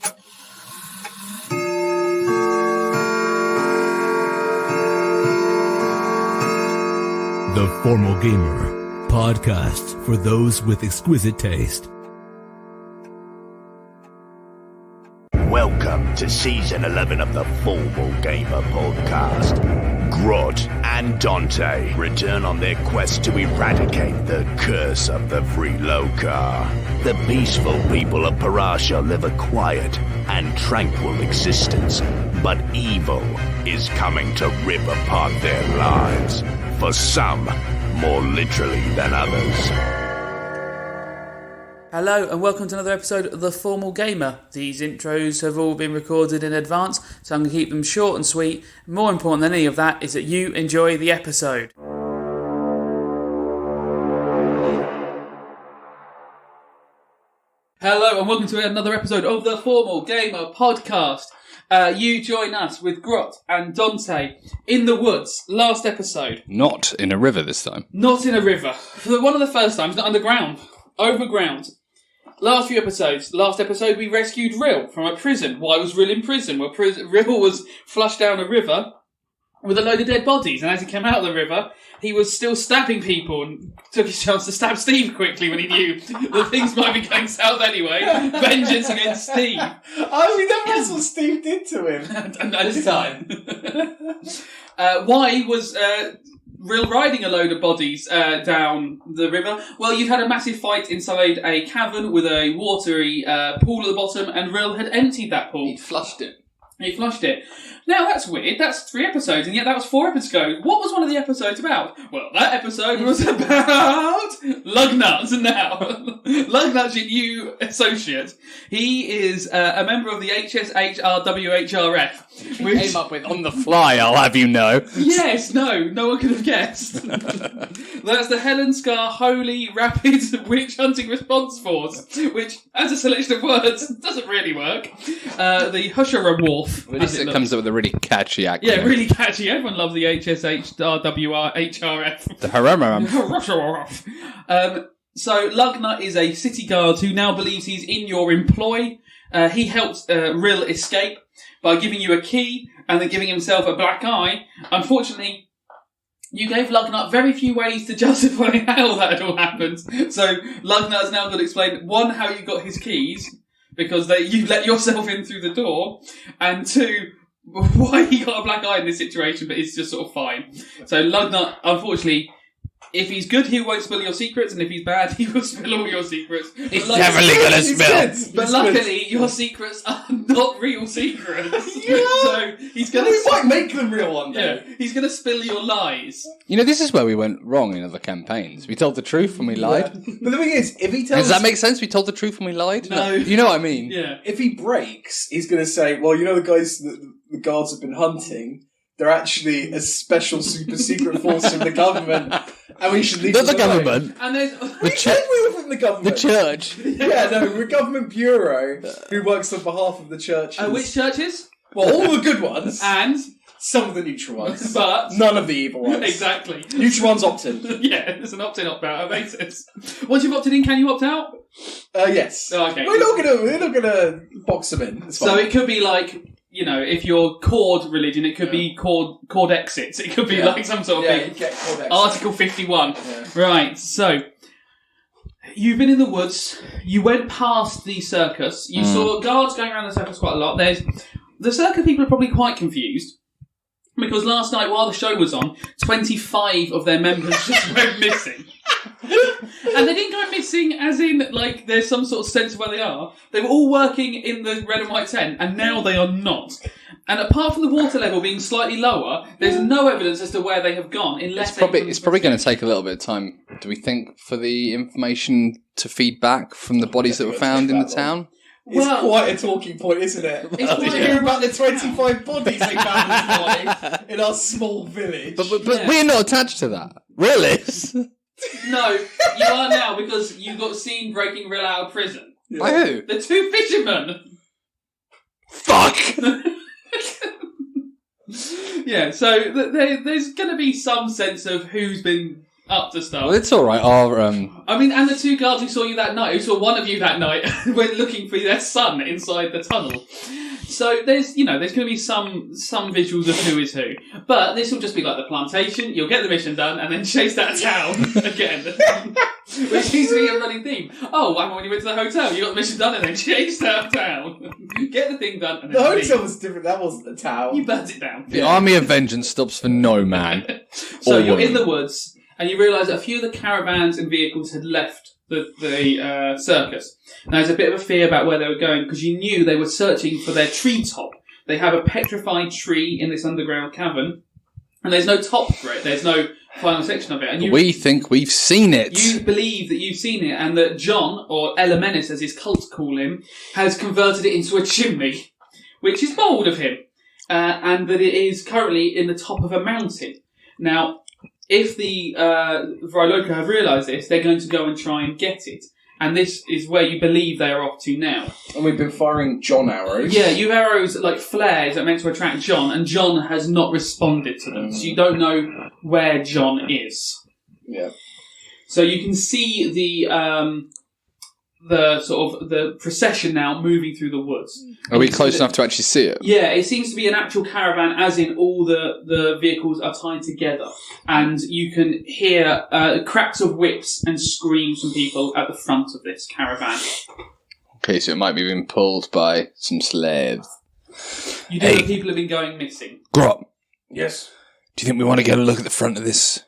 The Formal Gamer, podcast for those with exquisite taste. Welcome to Season 11 of the Formal Gamer podcast. Grot and Dante return on their quest to eradicate the curse of the Freeloka. The peaceful people of Parasha live a quiet and tranquil existence, but evil is coming to rip apart their lives. For some, more literally than others. Hello and welcome to another episode of The Formal Gamer. These intros have all been recorded in advance, so I'm going to keep them short and sweet. More important than any of that is that you enjoy the episode. Hello and welcome to another episode of The Formal Gamer podcast. You join us with Grot and Dante in the woods. Last episode. Not in a river this time. Not in a river. For one of the first times, not underground. Overground. Last few episodes. Last episode we rescued Rill from a prison. Why was Rill in prison? Well, Rill was flushed down a river with a load of dead bodies, and as he came out of the river, he was still stabbing people and took his chance to stab Steve quickly when he knew that things might be going south anyway. Vengeance against Steve. Oh, we never that's what Steve did to him. And this time. Why was Rill riding a load of bodies down the river? Well, you'd had a massive fight inside a cavern with a watery pool at the bottom, and Rill had emptied that pool. He flushed it. He flushed it. Now, that's weird. That's 3 episodes, and yet that was 4 episodes ago. What was one of the episodes about? Well, that episode was about Lugnut's now. Lugnut's your new associate. He is a member of the HSHRWHRF. Which came up with on the fly, I'll have you know. Yes, no one could have guessed. That's the Helen Scar Holy Rapid Witch Hunting Response Force, which, as a selection of words, doesn't really work. The Hushara Wharf. At least it comes up with a really catchy acronym. Yeah, really catchy. Everyone loves the HSHRWHRF. The Hararam. So Lugnut is a city guard who now believes he's in your employ. He helped Rill escape by giving you a key and then giving himself a black eye. Unfortunately, you gave Lugnut very few ways to justify how that had all happened. So Lugnut's now got to explain, 1, how you got his keys, because you let yourself in through the door, and 2, why he got a black eye in this situation, but it's just sort of fine. So Lugnut, unfortunately, if he's good, he won't spill your secrets, and if he's bad, he will spill all your secrets. He's definitely going to spill. But luckily, your secrets are not real secrets. Yeah. So he's going We might make them real one day. Yeah, he's going to spill your lies. You know, this is where we went wrong in other campaigns. We told the truth when we lied. Yeah. But the thing is, if he tells... Does that make sense? We told the truth when we lied? No. You know what I mean? Yeah. If he breaks, he's going to say, well, you know the guys that the guards have been hunting, they're actually a special super secret force from the government, and we should leave Not them the alone. government. And there's... We said we were from the government. The church. Yeah, no, we're a government bureau who works on behalf of the churches. which churches? Well, all the good ones. And... Some of the neutral ones. But... None of the evil ones. Exactly. Neutral ones opt in. Yeah, there's an opt-in, opt-out basis. Once you've opted in, can you opt out? Yes. Oh, okay. We're not gonna box them in. It's fine. So it could be like, you know, if you're Cord religion, it could be Cord exits. It could be like some sort of you thing. get Cord exit. Article 51. Yeah. Right, so you've been in the woods. You went past the circus. You saw guards going around the circus quite a lot. The circus people are probably quite confused. Because last night, while the show was on, 25 of their members just went missing. And they didn't go missing as in, like, there's some sort of sense of where they are. They were all working in the red and white tent, and now they are not. And apart from the water level being slightly lower, there's no evidence as to where they have gone, unless It's probably going to take a little bit of time, do we think, for the information to feed back from the bodies that were found in the town? It's quite a talking point, isn't it? Did you hear about the 25 bodies they found this morning in our small village? But we're not attached to that. Really? No, you are now, because you got seen breaking Rill out of prison. Yeah. By who? The 2 fishermen! Fuck! Yeah, so there's going to be some sense of who's been up to stuff. Well, it's all right. Our I mean, and the two guards who saw you that night, who saw one of you that night, went looking for their son inside the tunnel. So there's going to be some visuals of who is who. But this will just be like the plantation. You'll get the mission done and then chased out of town again. Which seems to be a running theme. Oh, and when you went to the hotel, you got the mission done and then chased out of town. Get the thing done and then The leave. hotel was different. That wasn't the town. You burnt it down. the army of vengeance stops for no man. So or you're in woman. the woods, and you realise that a few of the caravans and vehicles had left the circus. Now, there's a bit of a fear about where they were going, because you knew they were searching for their treetop. They have a petrified tree in this underground cavern, and there's no top for it. There's no final section of it. And We think we've seen it. you believe that you've seen it, and that John, or Elemenis as his cult call him, has converted it into a chimney, which is bold of him, and that it is currently in the top of a mountain. Now, if the Vryloka have realised this, they're going to go and try and get it. And this is where you believe they are off to now. And we've been firing John arrows. Yeah, you have arrows like flares that are meant to attract John, and John has not responded to them. So you don't know where John is. Yeah. So you can see the sort of the procession now moving through the woods. Are we close enough to actually see it? Yeah, it seems to be an actual caravan, as in all the vehicles are tied together. And you can hear cracks of whips and screams from people at the front of this caravan. Okay, so it might be being pulled by some slaves. You know Hey. that people have been going missing. Grot, Yes. do you think we want to get a look at the front of this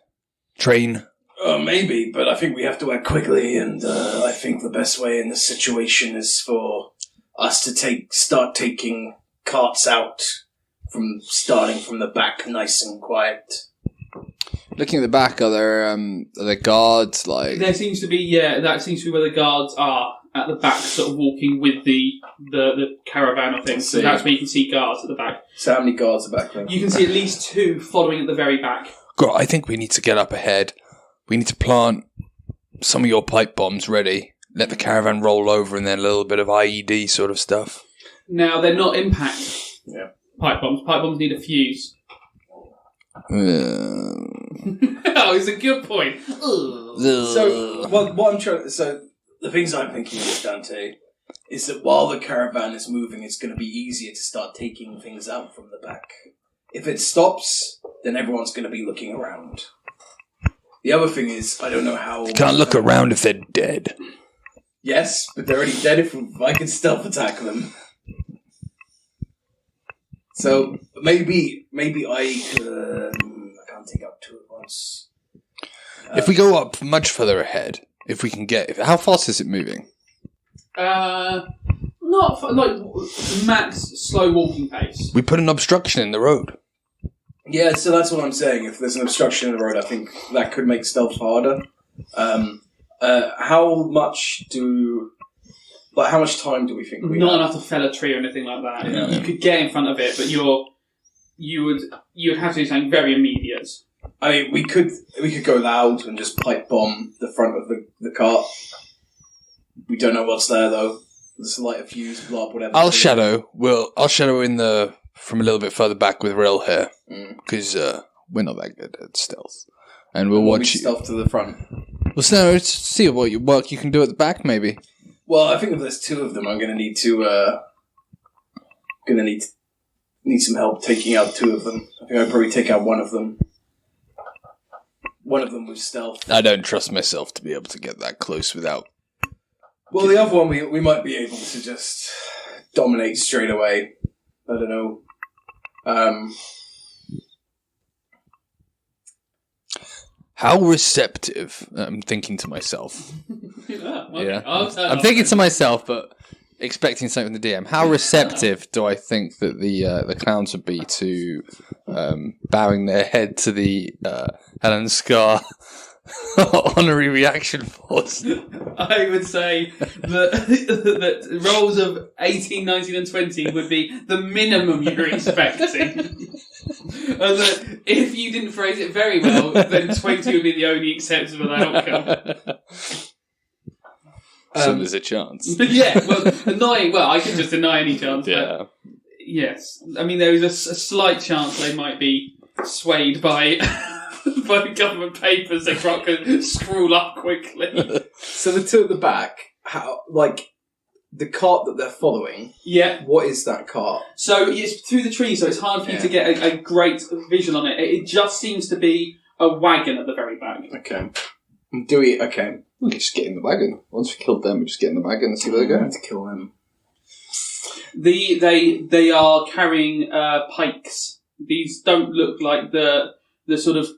train? Maybe, but I think we have to act quickly, and I think the best way in this situation is for us to start taking carts out starting from the back, nice and quiet. Looking at the back, are there guards? Like, There seems to be, that seems to be where the guards are, at the back, sort of walking with the caravan of things. So See. that's where you can see guards at the back. So how many guards are back then? You can see at least two following at the very back. Grot, I think we need to get up ahead. We need to plant some of your pipe bombs ready. Let the caravan roll over, and then a little bit of IED sort of stuff. Now, they're not impact Yeah. pipe bombs. Pipe bombs need a fuse. Uh, Oh, it's a good point. So what I'm trying. So the things I'm thinking is, Dante, is that while the caravan is moving, it's going to be easier to start taking things out from the back. If it stops, then everyone's going to be looking around. The other thing is, I don't know how. Can't look around if they're dead. Yes, but they're already dead. If I can stealth attack them, so maybe I could. I can't take out two at once. If we go up much further ahead, if we can get... how fast is it moving? Not like max slow walking pace. We put an obstruction in the road. Yeah, so that's what I'm saying. If there's an obstruction in the road, I think that could make stealth harder. How much time do we think we Not have? enough to fell a tree or anything like that. Yeah. You could get in front of it, but you would have to do something very immediate. I mean, we could go loud and just pipe bomb the front of the cart. We don't know what's there though. Just light a fuse, blow up whatever. I'll shadow in the from a little bit further back with Rill here, because we're not that good at stealth, and we'll watch you. Stealth to the front. Well, so see what work you can do at the back, maybe. Well, I think if there's two of them, I'm going to need need some help taking out two of them. I think I'd probably take out one of them. One of them with stealth. I don't trust myself to be able to get that close without. Well, the other one we might be able to just dominate straight away. I don't know. How receptive? I'm thinking to myself. Yeah, okay. Yeah, I'll I'm thinking to myself, but expecting something from the DM. How receptive do I think that the clowns would be to bowing their head to the Helen Scar honorary reaction force? I would say that rolls of 18, 19 and 20 would be the minimum you're expecting. And that if you didn't phrase it very well, then 20 would be the only acceptable outcome. So there's a chance. Yeah, well, annoying. Well, I could just deny any chance. Yeah. But yes. I mean, there is a slight chance they might be swayed by by the government papers that Grot can scroll up quickly. So the two at the back, the cart that they're following. Yeah. What is that cart? So it's through the trees, so it's hard for you to get a great vision on it. It just seems to be a wagon at the very back. Okay. We just get in the wagon. Once we killed them, we just get in the wagon and see where they go. To kill them. They are carrying pikes. These don't look like the sort of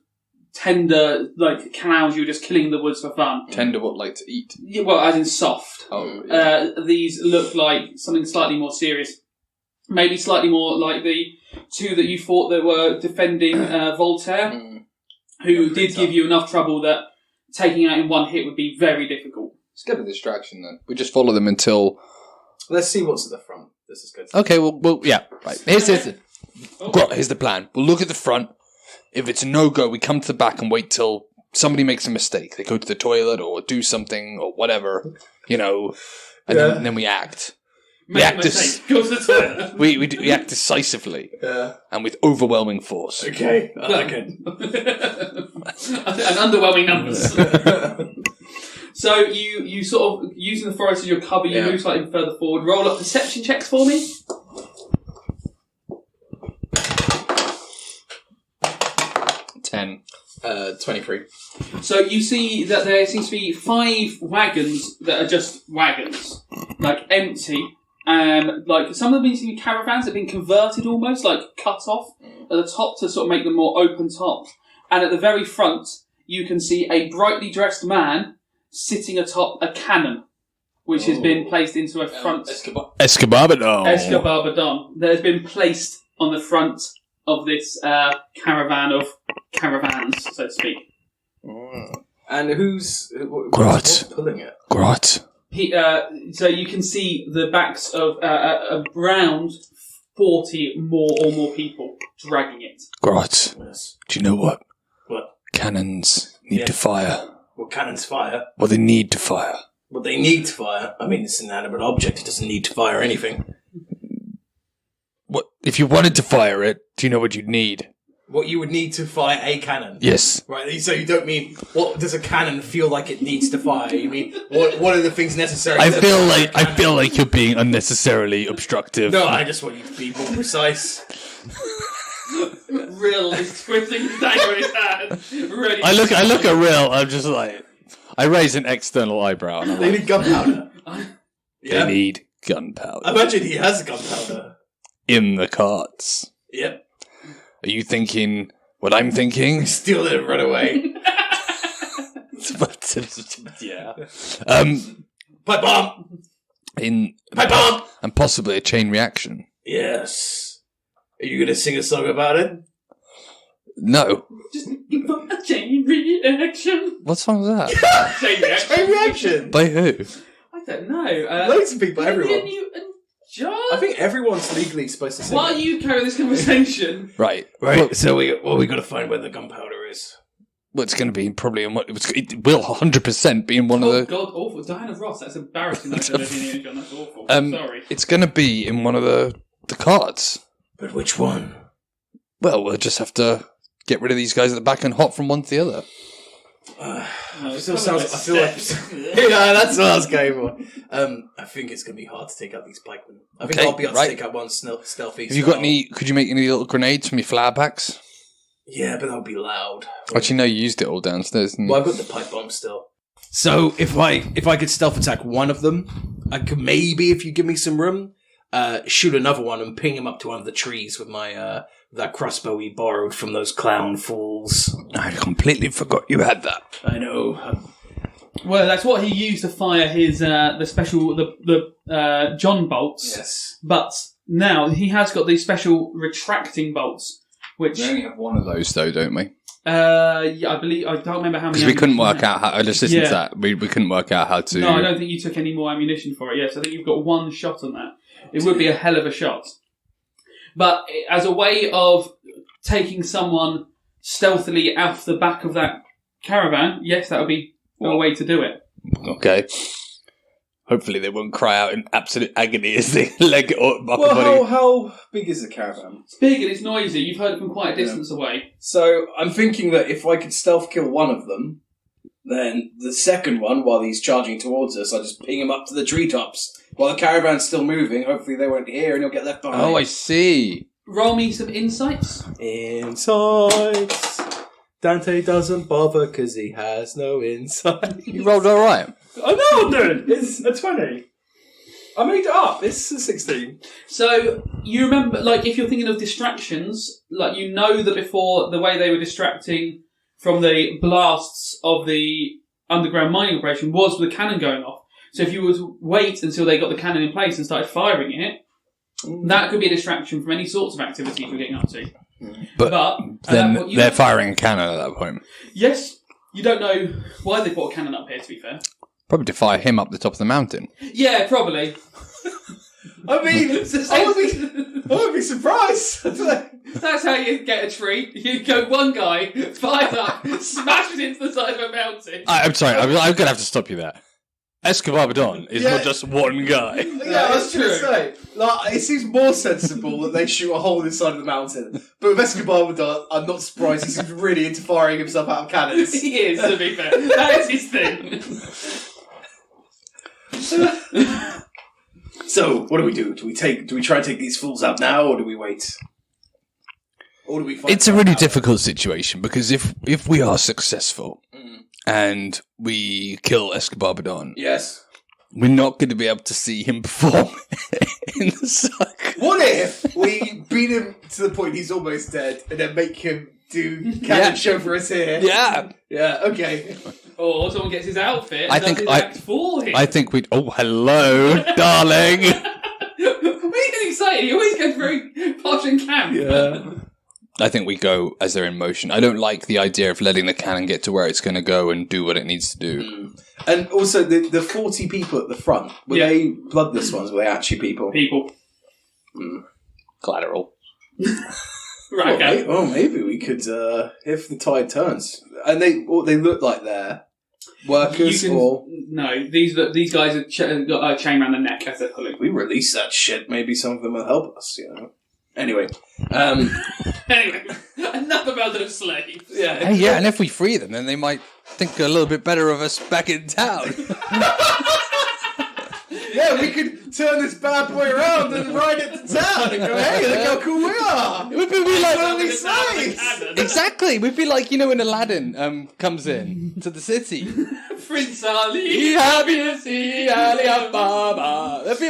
tender cows you're just killing in the woods for fun. Tender what, like to eat? Yeah, well, as in soft. Oh, yeah. These look like something slightly more serious. Maybe slightly more like the two that you fought that were defending Voltaire, who did give you enough trouble that taking out in one hit would be very difficult. Let's get a distraction then. We just follow them until... Let's see what's at the front. This is good. Okay, well, yeah. Right. Here's the plan. We'll look at the front. If it's a no-go, we come to the back and wait till somebody makes a mistake. They go to the toilet or do something or whatever, and then we act. Go to the toilet. we act decisively and with overwhelming force. Okay, I like it. And underwhelming numbers. So you sort of, using the forest as your cover, you move slightly further forward. Roll up perception checks for me. 10. 23. So you see that there seems to be 5 wagons that are just wagons, empty. Some of them seem to be caravans that have been converted almost, cut off at the top to sort of make them more open top. And at the very front, you can see a brightly dressed man sitting atop a cannon, which has been placed into a front... Escobarbadon that has been placed on the front of this caravan of caravans, so to speak. And who's Grot. pulling it? Grot. So you can see the backs of around 40 more people dragging it. Grot. Yes. Do you know what? What? Cannons need to fire. Well, cannons fire. Well, they need to fire. Well, they need to fire. I mean, it's an inanimate object. It doesn't need to fire anything. What if you wanted to fire it? Do you know what you'd need? What you would need to fire a cannon? Yes. Right. So you don't mean what does a cannon feel like it needs to fire? You mean what are the things necessary? I feel like you're being unnecessarily obstructive. No, I just want you to be more precise. Rill is twisting his dagger in his hand. Ready. I look at Rill. I'm just like, I raise an external eyebrow. And I'm They like, need gunpowder. they need gunpowder. Imagine he has gunpowder. In the carts. Yep. Are you thinking what I'm thinking? Steal it and run away. Yeah. Pipe bomb. Pipe bomb. And possibly a chain reaction. Yes. Are you going to sing a song about it? No. Just give up a chain reaction. What song was that? Chain reaction. Chain reaction. By who? I don't know. Loads of people, everyone. You and John? I think everyone's legally supposed to sing Why it. are you carrying this conversation? Right. So we got to find where the gunpowder is. Well, it's going to be probably in it will 100% be in one of the... God, awful. Diana Ross, that's embarrassing. That's awful. Sorry. It's going to be in one of the carts. But which one? Well, we'll just have to get rid of these guys at the back and hop from one to the other. I feel like yeah, that's what I was going for. I think it's going to be hard to take out these pikemen. I think I'll be able to take out one stealthy. Have you got any? Could you make any little grenades from your flower packs? Yeah, but that would be loud. Actually, no, you used it all downstairs. Well, I've got the pipe bomb still. So if I could stealth attack one of them, I could maybe, if you give me some room, shoot another one and ping him up to one of the trees with my that crossbow we borrowed from those clown fools. I completely forgot you had that. I know. Well, that's what he used to fire his the special John bolts. Yes. But now he has got these special retracting bolts, which We only have one of those, though, don't we? I believe I don't remember how many. Because we couldn't work out how. I just listened to that. We couldn't work out how to. No, I don't think you took any more ammunition for it. Yes, I think you've got one shot on that. It would be a hell of a shot. But as a way of taking someone stealthily off the back of that caravan, yes, that would be a way to do it. Okay. Hopefully they won't cry out in absolute agony as they leg it up. Well, how big is the caravan? It's big and it's noisy. You've heard it from quite a distance away. So I'm thinking that if I could stealth kill one of them, then the second one, while he's charging towards us, I just ping him up to the treetops. While the caravan's still moving, hopefully they won't hear and he'll get left behind. Oh, I see. Roll me some insights. Insights. Dante doesn't bother because he has no insight. You rolled all right. I know, dude. It's a 20. I made it up. It's a 16. So, you remember, like, if you're thinking of distractions, like, you know that before the way they were distracting from the blasts of the underground mining operation was the cannon going off. So if you were to wait until they got the cannon in place and started firing it, that could be a distraction from any sorts of activities you're getting up to. But then they're firing a cannon at that point. Yes, you don't know why they put a cannon up here, to be fair. Probably to fire him up the top of the mountain. Yeah, probably. I mean, I would be surprised. That's how you get a tree. You go one guy, fire up, smash it into the side of a mountain. I'm sorry, I'm going to have to stop you there. Escobar-Badon is not just one guy. Yeah, I was going to say, like, it seems more sensible that they shoot a hole in the side of the mountain. But with Escobar-Badon, I'm not surprised. He seems really into firing himself out of cannons. He is, to be fair. That is his thing. So, what do we do? Do we try and take these fools out now, or do we wait? Or do we fight? It's a really difficult situation because if we are successful and we kill Escobar-Badon, Yes. we're not going to be able to see him perform in the suck. What if we beat him to the point he's almost dead, and then make him do cannon show for us here? Yeah. Yeah, okay. Or someone gets his outfit and I does think his act for him. I think we'd... Oh, hello, darling. What are you getting excited? You always go very posh and camp. Yeah. I think we go as they're in motion. I don't like the idea of letting the cannon get to where it's going to go and do what it needs to do. And also, the 40 people at the front, were they bloodless ones? Were they actually people? People. Collateral. Right, okay. Well, maybe we could, if the tide turns. And they look like they're workers, or... No, these guys have got a chain around their neck as they're pulling. We release that shit, maybe some of them will help us, you know. Anyway. Anyway, enough about those slaves. Yeah. Hey, yeah, and if we free them, then they might think a little bit better of us back in town. Yeah, we could turn this bad boy around and ride it to town and go, hey, look how cool we are. We'd be like... Early slaves. Exactly. We'd be like, you know, when Aladdin comes in to the city. Prince Ali. That'd be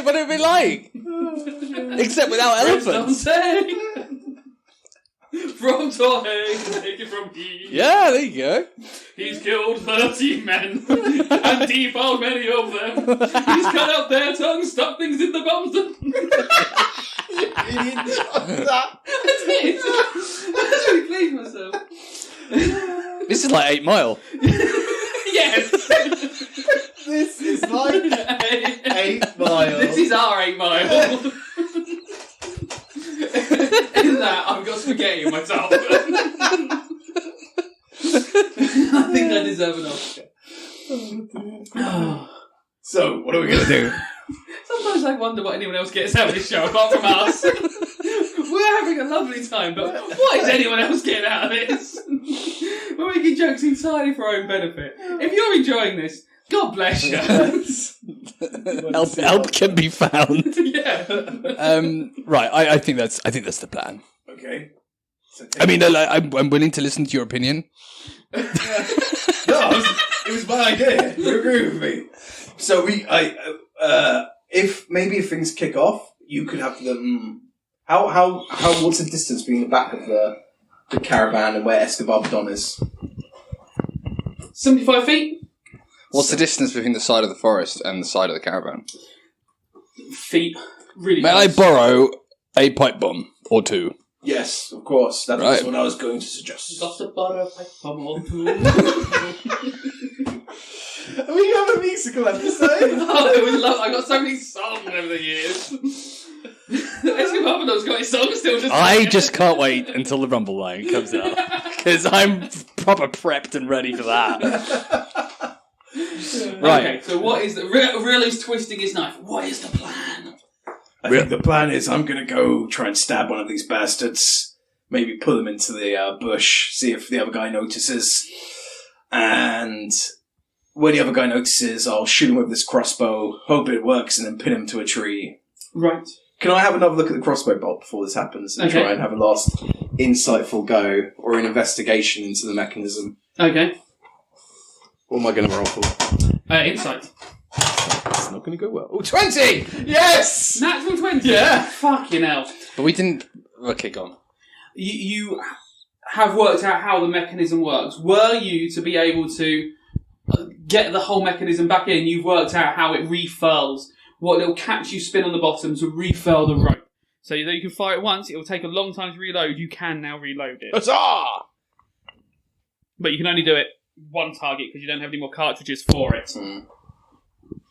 what it'd be like. Except without elephants. Dante. From Torre, take it from he. Yeah, there you go. He's killed 30 men and defiled many of them. He's cut out their tongues, stuck things in the bums. That's it. I was really pleased with myself. This is like 8 Mile. Yes. This is like 8 Mile. This is our 8 Mile. In that, I've got spaghetti on my top. I think I deserve an Oscar. So, what are we going to do? Sometimes I wonder what anyone else gets out of this show apart from us. We're having a lovely time, but what is anyone else getting out of this? We're making jokes entirely for our own benefit. If you're enjoying this, God bless you. Help can be found. Yeah. Right. I think that's the plan. Okay. So I mean, I'm willing to listen to your opinion. No, it was my idea. You agree with me? So if things kick off, you could have them. What's the distance between the back of the caravan and where Escobar-Badon is? 75 feet? What's the distance between the side of the forest and the side of the caravan? Feet. Really May I close. borrow a pipe bomb or two? Yes, of course. That was what I was going to suggest. Got to butter pipe bomb or two. We have a musical episode. Oh, it was love. I got so many songs over the years. Escobar-Badon's got his songs still. I just can't wait until the Rumble line comes out because I'm proper prepped and ready for that. Right. Okay, so what is the... Rill is twisting his knife. What is the plan? I think the plan is I'm going to go try and stab one of these bastards. Maybe pull him into the bush, see if the other guy notices. And when the other guy notices, I'll shoot him with this crossbow, hope it works, and then pin him to a tree. Right. Can I have another look at the crossbow bolt before this happens and try and have a last insightful go or an investigation into the mechanism? Okay. What am I going to roll for? Insight. It's not going to go well. Oh, 20! Yes! Natural 20? Yeah. Fucking hell. But we didn't... Okay, go on. You have worked out how the mechanism works. Were you to be able to get the whole mechanism back in, you've worked out how it refurls. What it'll catch you spin on the bottom to refurl the rope. So though you can fire it once, it will take a long time to reload. You can now reload it. Huzzah! But you can only do it one target because you don't have any more cartridges for it.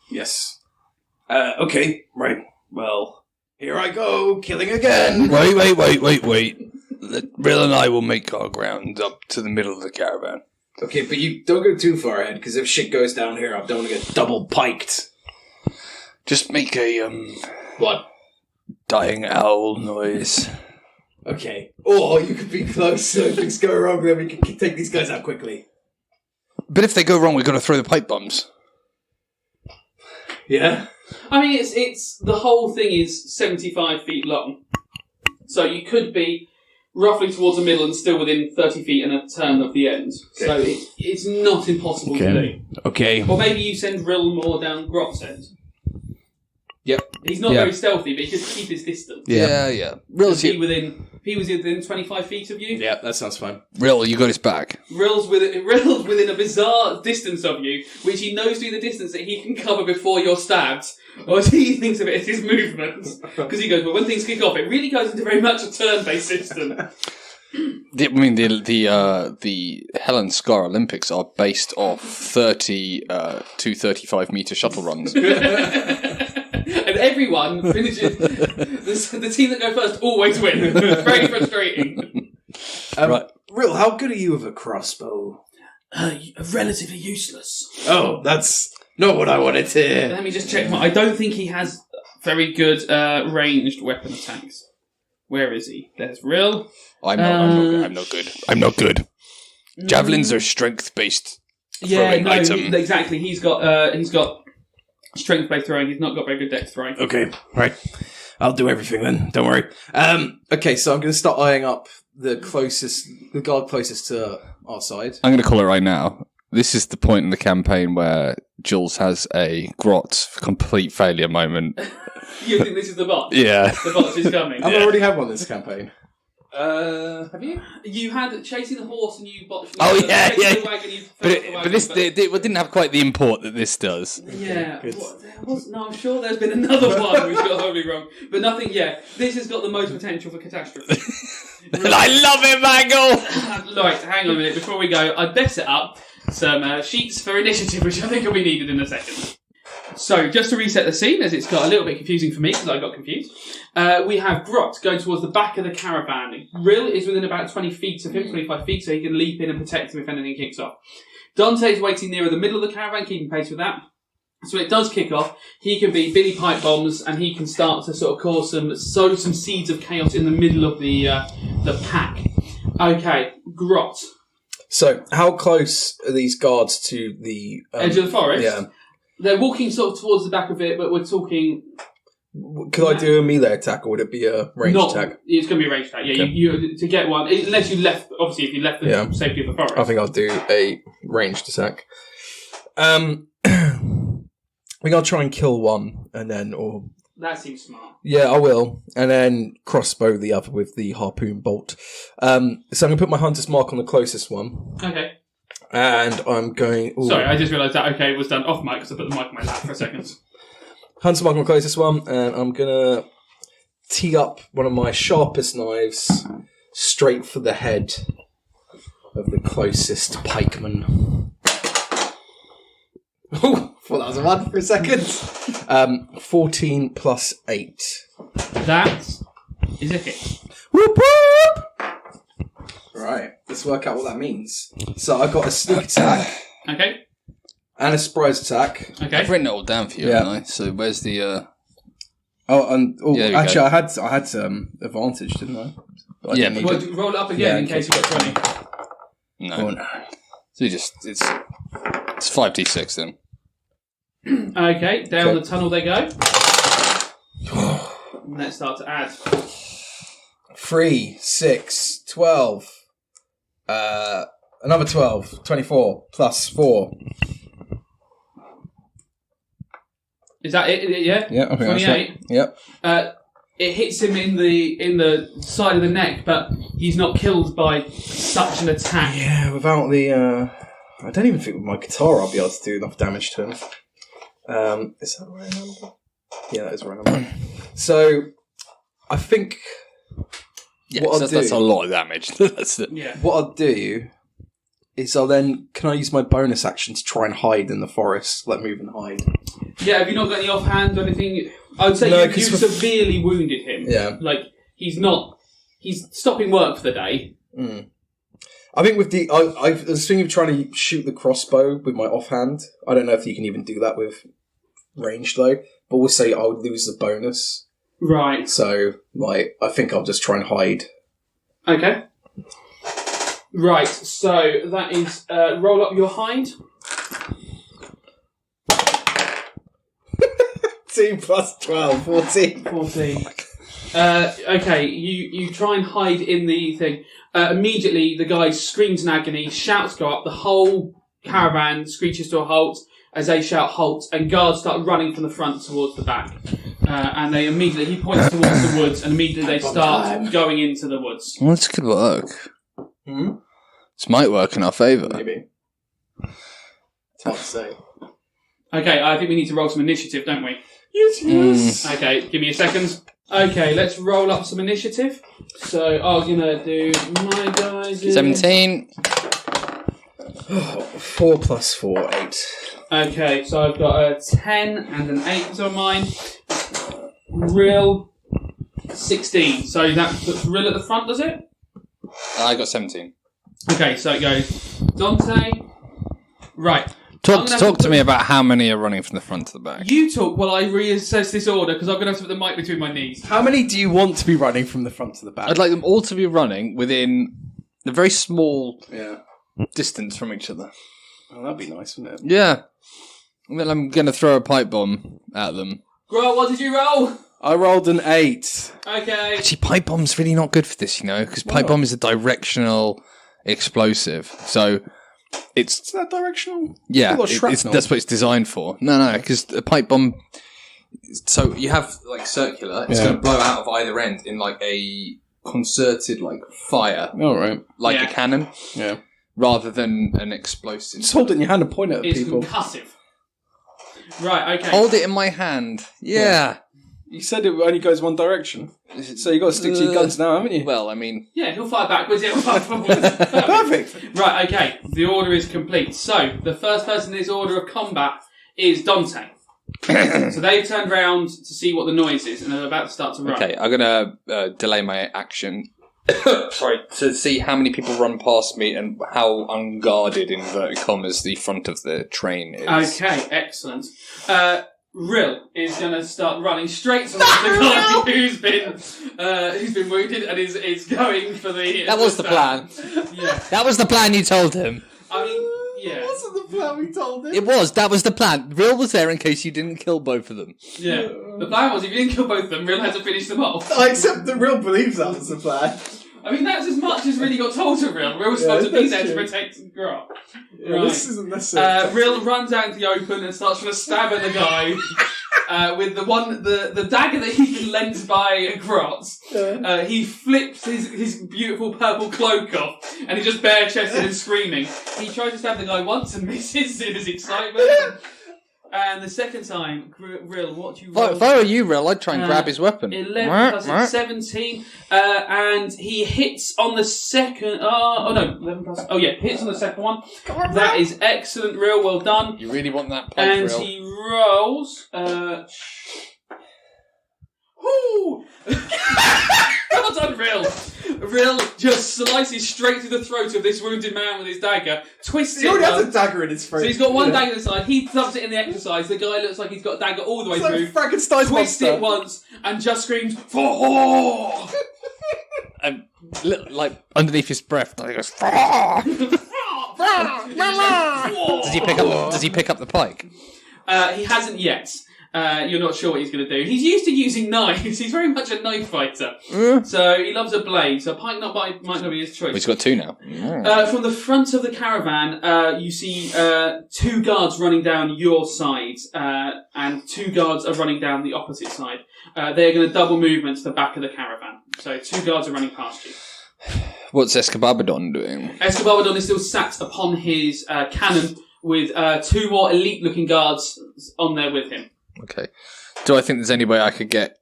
Yes. Okay, right. Well, here I go, killing again. Wait. Rill and I will make our ground up to the middle of the caravan. Okay, but you don't go too far ahead, because if shit goes down here, I don't want to get double piked. Just make a, What? dying owl noise. Okay. Or you could be close, so if things go wrong, then we can take these guys out quickly. But if they go wrong, we've got to throw the pipe bombs. Yeah? I mean, it's the whole thing is 75 feet long. So you could be roughly towards the middle and still within 30 feet and a turn of the end. Okay. So it's not impossible to do. Okay. Or maybe you send Rill more down Grot's end. Yep. He's not very stealthy, but he can keep his distance. Yeah. Rill's he was within 25 feet of you. Yeah, that sounds fine. Rill, you got his back. Rill's within a bizarre distance of you, which he knows to be the distance that he can cover before you're stabbed. Or he thinks of it as his movements. Because he goes, well, when things kick off, it really goes into very much a turn-based system. The Hell and Scar Olympics are based off 30 to 35 metre shuttle runs. And everyone finishes... the team that go first always win. It's very frustrating. Right. Rill, how good are you with a crossbow? Relatively useless. Oh, that's not what I wanted to hear. Let me just check. I don't think he has very good ranged weapon attacks. Where is he? There's Rill. I'm not good. Javelins are strength-based throwing item. Exactly. He's got strength-based throwing. He's not got very good dex throwing. Okay, right. I'll do everything then. Don't worry. Okay, so I'm going to start eyeing up the guard closest to our side. I'm going to call it right now. This is the point in the campaign where Jules has a Grot complete failure moment. You think this is the bot? Yeah. The bot is coming. I've already had one this campaign. Have you? You had chasing the horse and you botched. Oh, yeah. The wagon, you But this didn't have quite the import that this does. Yeah. No, I'm sure there's been another one which got horribly wrong. But nothing, this has got the most potential for catastrophe. And I love it, Mangle! Right, hang on a minute. Before we go, I'd best set up some sheets for initiative, which I think will be needed in a second. So, just to reset the scene, as it's got a little bit confusing for me, because I got confused, we have Grot going towards the back of the caravan. Rill is within about 20 feet of him, 25 feet, so he can leap in and protect him if anything kicks off. Dante's waiting nearer the middle of the caravan, keeping pace with that. So when it does kick off, he can be Billy Pipe Bombs, and he can start to sort of sow some seeds of chaos in the middle of the pack. Okay, Grot. So, how close are these guards to the... edge of the forest? Yeah. They're walking sort of towards the back of it, but we're talking... Could I do a melee attack, or would it be a ranged attack? It's going to be a ranged attack, yeah. Okay. You to get one, unless you left, obviously, if you left the safety of the forest. I think I'll do a ranged attack. I think I'll try and kill one, and then... That seems smart. Yeah, I will. And then crossbow the other with the harpoon bolt. So I'm going to put my hunter's mark on the closest one. Okay. And I'm going... Ooh. Sorry, I just realised that, it was done off mic because I put the mic on my lap for a second. Hunter's mark on the closest one, and I'm going to tee up one of my sharpest knives straight for the head of the closest pikeman. Oh, thought that was a 1 for a second. 14 plus 8. That is a hit. Whoop whoop! Right, let's work out what that means. So I've got a sneak attack. Okay. And a surprise attack. Okay. I've written it all down for you, haven't I? So where's the... Actually, I had advantage, didn't I? But I didn't need Well, to- roll it up again in case you got 20. No. Oh, no. So it's 5d6 then. Okay, down Okay. the tunnel they go. And let's start to add. 3, 6, 12. Another 12. 24 plus 4. Is that it? Yeah? Yeah, I think that's 28. it. Yep. It hits him in the side of the neck, but he's not killed by such an attack. Yeah, without the... I don't even think with my guitar I'll be able to do enough damage to him. Is that the right number? Yeah, that is the right number. So, I think... Yeah, What so I'll that's do- a lot of damage. That's it. Yeah. What I'll do is can I use my bonus action to try and hide in the forest? Like, move and hide. Yeah, have you not got any offhand or anything? I would say No, you 'cause severely wounded him. Yeah. Like, he's stopping work for the day. I think with the... I was thinking of trying to shoot the crossbow with my offhand. I don't know if you can even do that with range, though. But we'll say I would lose the bonus. Right. So, like, I think I'll just try and hide. Okay. Right, so that is... roll up your hide. 2 plus 12, 14. 14. Okay, you try and hide in the thing. Immediately, the guy screams in agony, shouts go up, the whole caravan screeches to a halt as they shout halt, and guards start running from the front towards the back. And he points towards the woods, and immediately they start going into the woods. Well, this could work. This might work in our favour. Maybe. It's hard to say. Okay, I think we need to roll some initiative, don't we? Yes. Okay, give me a second. Okay, let's roll up some initiative. So I'm gonna do my guys. 17. 4 plus 4, 8. Okay, so I've got a 10 and an 8 on mine. Rill 16. So that puts Rill at the front, does it? I got 17. Okay, so it goes Dante. Right. Talk to me about how many are running from the front to the back. You talk while I reassess this order because I'm going to have to put the mic between my knees. How many do you want to be running from the front to the back? I'd like them all to be running within a very small Yeah. distance from each other. Oh, that'd be nice, wouldn't it? Yeah. And then I'm going to throw a pipe bomb at them. Grot, what did you roll? I rolled an 8. Okay. Actually, pipe bomb's really not good for this, because pipe bomb is a directional explosive. So it's... Is that directional? Yeah, It's got shrapnel. that's what it's designed for. No, because a pipe bomb... So you have, circular. It's going to blow out of either end in, a concerted, fire. All right. Like Yeah. a cannon. Yeah. Rather than an explosive. Just hold it in your hand and point it at It's people. concussive. Right, okay. Hold it in my hand. Yeah. You said it only goes one direction. So you got to stick to your guns now, haven't you? Well, I mean... Yeah, he'll fire backwards, he'll fire forwards. Perfect. Right, okay. The order is complete. So, the first person in this order of combat is Dante. So they've turned round to see what the noise is, and they're about to start to run. Okay, I'm going to delay my action. Sorry, to see how many people run past me and how unguarded, in inverted commas, the front of the train is. Okay, excellent. Rill is going to start running straight towards the guy who's been wounded and is going for the... That was the plan. Yeah. That was the plan you told him. I mean, yeah. Wasn't the plan we told him? It was. That was the plan. Rill was there in case you didn't kill both of them. Yeah. The plan was if you didn't kill both of them, Rill had to finish them off. I accept that Real believes that was the plan. I mean, that's as much as really got told to Rill. Rill was supposed to be there to protect Grot. Yeah, Right. this isn't necessary. Rill runs out into the open and starts trying to stab at the guy with the dagger that he's been lent by Grot. He flips his beautiful purple cloak off and he's just bare-chested and screaming. He tries to stab the guy once and misses in his excitement. And the second time, Rill, what do you roll? If I were you, Rill, I'd try and grab his weapon. 11 plus 17, and he hits on the second... 11 plus... Oh, yeah, hits on the second one. That is excellent, Rill, well done. You really want that pipe, And Rill? he rolls... Ooh! Well done, Rill! Rill just slices straight through the throat of this wounded man with his dagger, twists He it already has once. a dagger in his throat. So he's got one dagger inside, he thubs it in the exercise, the guy looks like he's got a dagger all the way It's like through, Frankenstein's twists monster. it once, and just screams, "For Hoar!" And like underneath his breath, he goes. Does he pick up the pike? He hasn't yet. You're not sure what he's going to do. He's used to using knives. He's very much a knife fighter. So he loves a blade. So a pike might not be his choice. Well, he's got two now. From the front of the caravan, you see two guards running down your side, and two guards are running down the opposite side. They're going to double movement to the back of the caravan. So two guards are running past you. What's Escobabadon doing? Escobabadon is still sat upon his cannon with two more elite-looking guards on there with him. Okay. Do I think there's any way I could get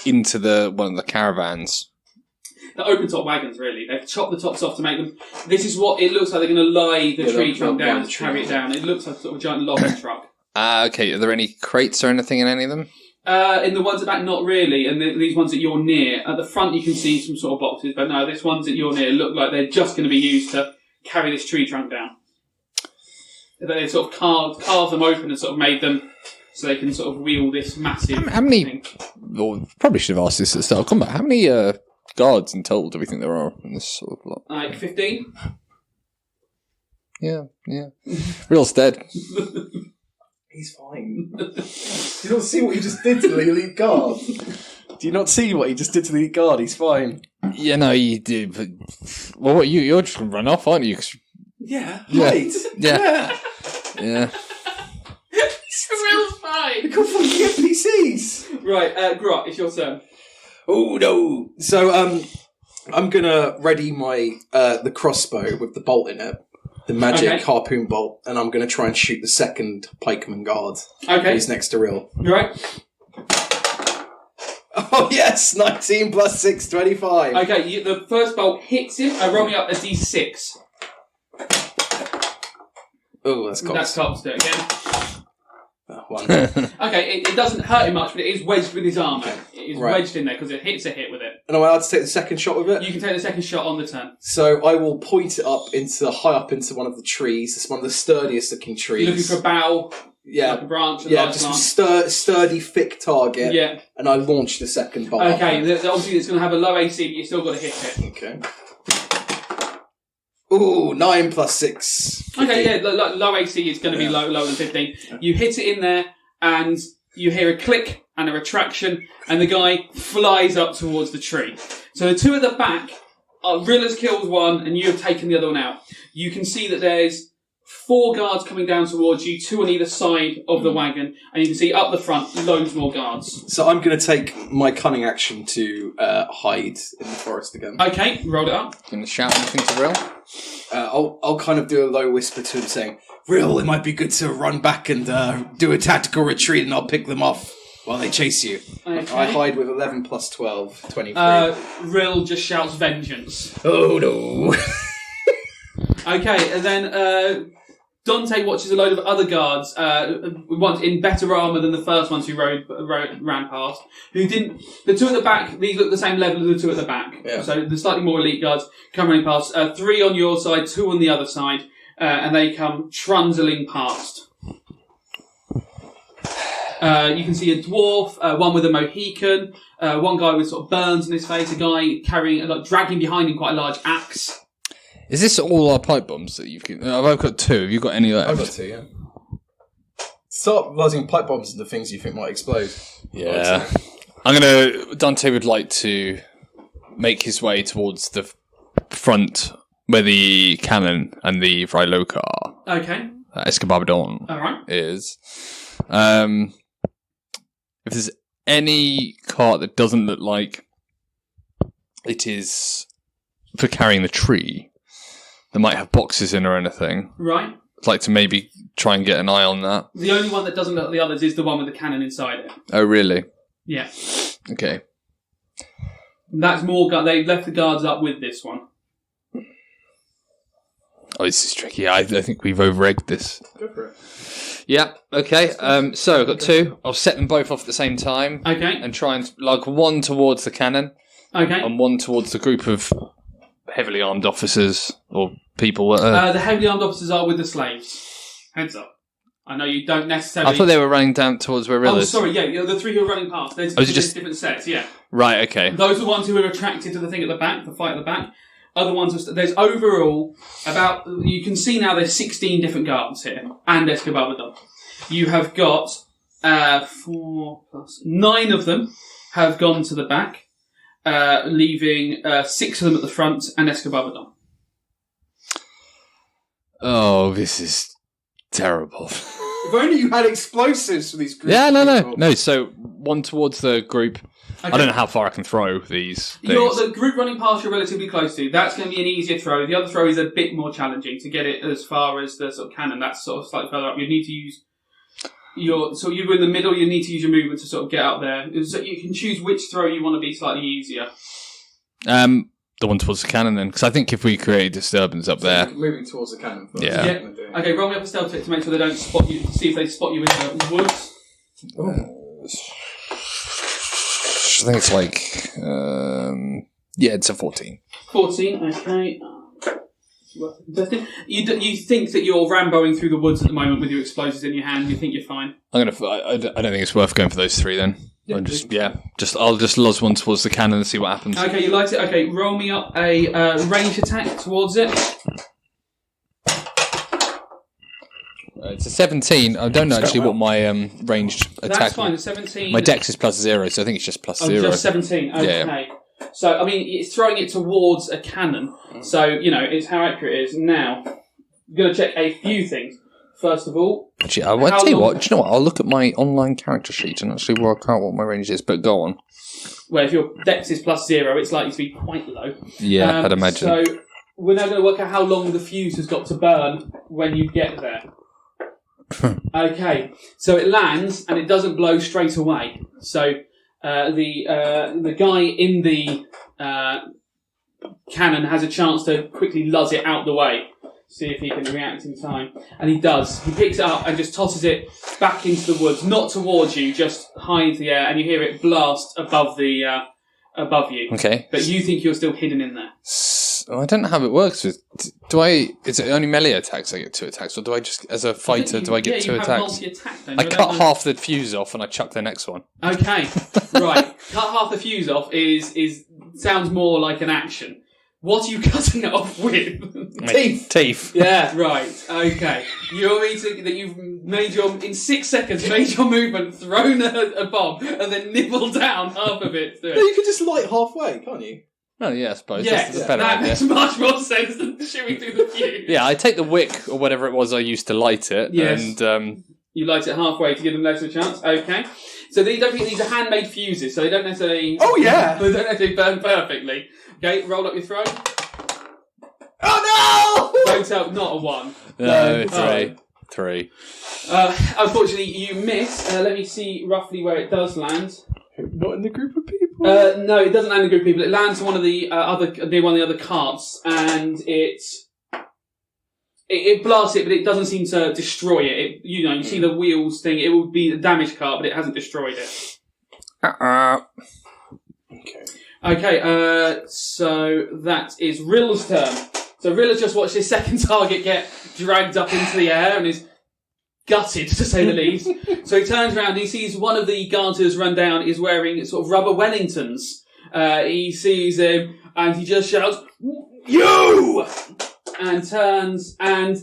into one of the caravans? The open-top wagons, really. They've chopped the tops off to make them... This is what it looks like they're going to lie the tree trunk down to carry it down. It looks like sort of a giant logging truck. Okay. Are there any crates or anything in any of them? In the ones at the back, not really. And these ones that you're near. At the front, you can see some sort of boxes. But no, these ones that you're near look like they're just going to be used to carry this tree trunk down. They sort of carved them open and sort of made them so they can sort of wheel this massive How many... thing. Well, probably should have asked this at the start of combat. How many guards in total do we think there are in this sort of lot? Like 15? Yeah. Rill's dead. He's fine. Do you not see what he just did to the elite guard? Do you not see what he just did to the elite guard? He's fine. Yeah, no, you did. But, well, what, you're just going to run off, aren't you? 'Cause- Yeah, Yeah. right. Yeah. Yeah. Rill's fine! They come from the NPCs. Right, Grot, it's your turn. Oh no! So I'm gonna ready my the crossbow with the bolt in it, the magic harpoon bolt, and I'm gonna try and shoot the second pikeman guard. Okay. Who's next to Rill. Right. Oh yes, 19 plus 6, 25. Okay, the first bolt hits him. Roll me up a d6. Oh, that's cocked. That's cops. Do it again. One. Okay, it doesn't hurt him much, but it is wedged with his armour. It is Right. wedged in there because it hits a hit with it. And am I allowed to take the second shot with it? You can take the second shot on the turn. So I will point it high up into one of the trees. It's one of the sturdiest looking trees. You're looking for a bough, yeah, like a branch, a yeah, large just plant. a sturdy, thick target. Yeah. And I launch the second bolt. Okay, obviously it's going to have a low AC, but you still got to hit it. Okay. Ooh, 9 plus 6. Okay, yeah, low AC is going to be lower than 15. You hit it in there, and you hear a click and a retraction, and the guy flies up towards the tree. So the two at the back, Rill has killed one, and you have taken the other one out. You can see that there's 4 guards coming down towards you, 2 on either side of the wagon, and you can see up the front loads more guards. So I'm going to take my cunning action to hide in the forest again. Okay, roll it up. Going to shout anything to Rill? I'll kind of do a low whisper to him saying, Rill, it might be good to run back and do a tactical retreat and I'll pick them off while they chase you. Okay. I hide with 11 plus 12, 23. Rill just shouts vengeance. Oh no. Okay, and then Dante watches a load of other guards, ones in better armour than the first ones who ran past, who didn't... The two at the back, these look the same level as the two at the back. Yeah. So the slightly more elite guards come running past. 3 on your side, 2 on the other side, and they come trundling past. You can see a dwarf, one with a Mohican, one guy with sort of burns in his face, a guy dragging behind him quite a large axe. Is this all our pipe bombs that you've given? I've got 2. Have you got any left? I've got 2, yeah. Start lighting pipe bombs into things you think might explode. Yeah. Dante would like to make his way towards the front where the cannon and the Vryloka are. Okay. Escobabadon Alright. is. If there's any cart that doesn't look like it is for carrying the tree, that might have boxes in or anything, Right. I'd like to maybe try and get an eye on that. The only one that doesn't look like the others is the one with the cannon inside it. Oh, really? Yeah. Okay. That's more... They left the guards up with this one. Oh, this is tricky. I think we've over-egged this. Go for it. Yeah, okay. So I've got 2. I'll set them both off at the same time Okay. and try and lug one towards the cannon Okay. and one towards the group of heavily armed officers or people. The heavily armed officers are with the slaves. Heads up. I know you don't necessarily... I thought they were running down towards where Rill Oh, is. sorry, yeah, the three who are running past. There's different sets, yeah. Right, okay. Those are the ones who are attracted to the thing at the back, the fight at the back. Other ones, there's overall about, you can see now there's 16 different guards here, and Escobar. You have got 4 plus 9 of them have gone to the back, leaving 6 of them at the front, and Escobar. Oh, this is terrible. If only you had explosives for these groups. Yeah, of people. no. So one towards the group. Okay. I don't know how far I can throw these things. The group running past you're relatively close to. That's going to be an easier throw. The other throw is a bit more challenging to get it as far as the sort of cannon. That's sort of slightly further up. You need to use so you're in the middle. You need to use your movement to sort of get up there. So you can choose which throw you want to be slightly easier. The one towards the cannon then, because I think if we create disturbance up there, Moving towards the cannon. First. Yeah. Okay, roll me up a stealth check to make sure they don't spot you. See if they spot you in the woods. I think it's like it's a 14. 14. Okay. Interesting. You think that you're ramboing through the woods at the moment with your explosives in your hand. You think you're fine. I don't think it's worth going for those 3 then. I'll just loz one towards the cannon and see what happens. Okay, you light it. Okay, roll me up a range attack towards it. It's a 17. I don't know actually what my ranged attack. That's fine. The 17. My dex is +0, so I think it's just +0. Just 17. Okay. Yeah. So I mean, it's throwing it towards a cannon. So it's how accurate it is. Now, I'm going to check a few things. First of all, Actually, I'll tell you what. Do you know what? I'll look at my online character sheet and actually work out what my range is. But go on. Well, if your dex is +0, it's likely to be quite low. Yeah, I'd imagine. So we're now going to work out how long the fuse has got to burn when you get there. Okay, so it lands and it doesn't blow straight away. So the guy in the cannon has a chance to quickly luzz it out the way, see if he can react in time, and he does. He picks it up and just tosses it back into the woods, not towards you, just high into the air, and you hear it blast above you. Okay. But you think you're still hidden in there. I don't know how it works. Is it only melee attacks I get 2 attacks, or do I just, as a fighter, do I get 2 attacks? Multi-attack, then. I cut half the fuse off and I chuck the next one. Okay, right. Cut half the fuse off is sounds more like an action. What are you cutting it off with? Teeth. Yeah, right. Okay. You're meaning that you've in 6 seconds made your movement, thrown a bomb, and then nibbled down half of it. No, you could just light halfway, can't you? Oh, yeah, I suppose. Yes, That's a better that idea. makes much more sense than shooting through the fuse. Yeah, I take the wick or whatever it was I used to light it, Yes. and You light it halfway to give them less of a chance. Okay. So they don't think these are handmade fuses, so they don't necessarily... Oh, yeah! They don't necessarily burn perfectly. Okay, roll up your throw. Oh, no! Don't tell, not a 1. no, Oh. 3. Unfortunately, you miss. Let me see roughly where it does land. Not in the group of people? No, it doesn't land in a group of people. It lands on one of the near one of the other carts, and it blasts it, but it doesn't seem to destroy it. You see the wheels thing. It would be a damaged cart, but it hasn't destroyed it. Okay. So that is Rill's turn. So Rill has just watched his second target get dragged up into the air and is gutted, to say the least. So he turns around and he sees one of the guards run down is wearing sort of rubber Wellingtons. He sees him and he just shouts, "You!" and turns and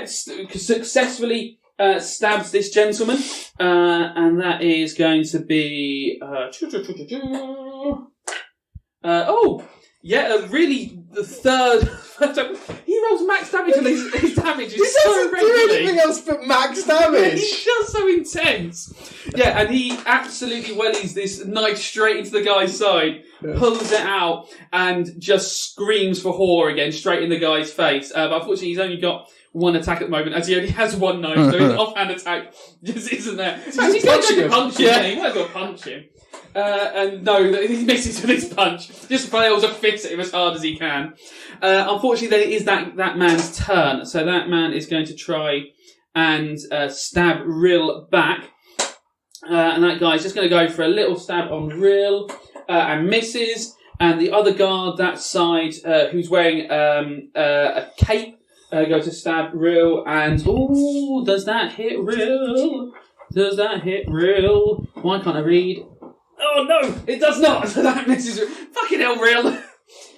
successfully stabs this gentleman. And that is going to be... really, the third... he rolls max damage and his damage is so regularly. He doesn't do anything else but max damage. He's just so intense. Yeah, and he absolutely wellies this knife straight into the guy's side, pulls it out, and just screams for Hoar again, straight in the guy's face. But unfortunately, he's only got 1 attack at the moment, as he only has 1 knife, so his offhand attack just isn't there. He's going to punch him. Yeah, he might as well punch him. And no, he misses with his punch. Just flails a fist at him as hard as he can. Unfortunately, then it is that man's turn. So that man is going to try and stab Rill back. And that guy is just going to go for a little stab on Rill and misses. and the other guard that side, who's wearing a cape, goes to stab Rill, and does that hit Rill? Does that hit Rill? Why can't I read? Oh no, it does not. That misses. Fucking hell, Rill.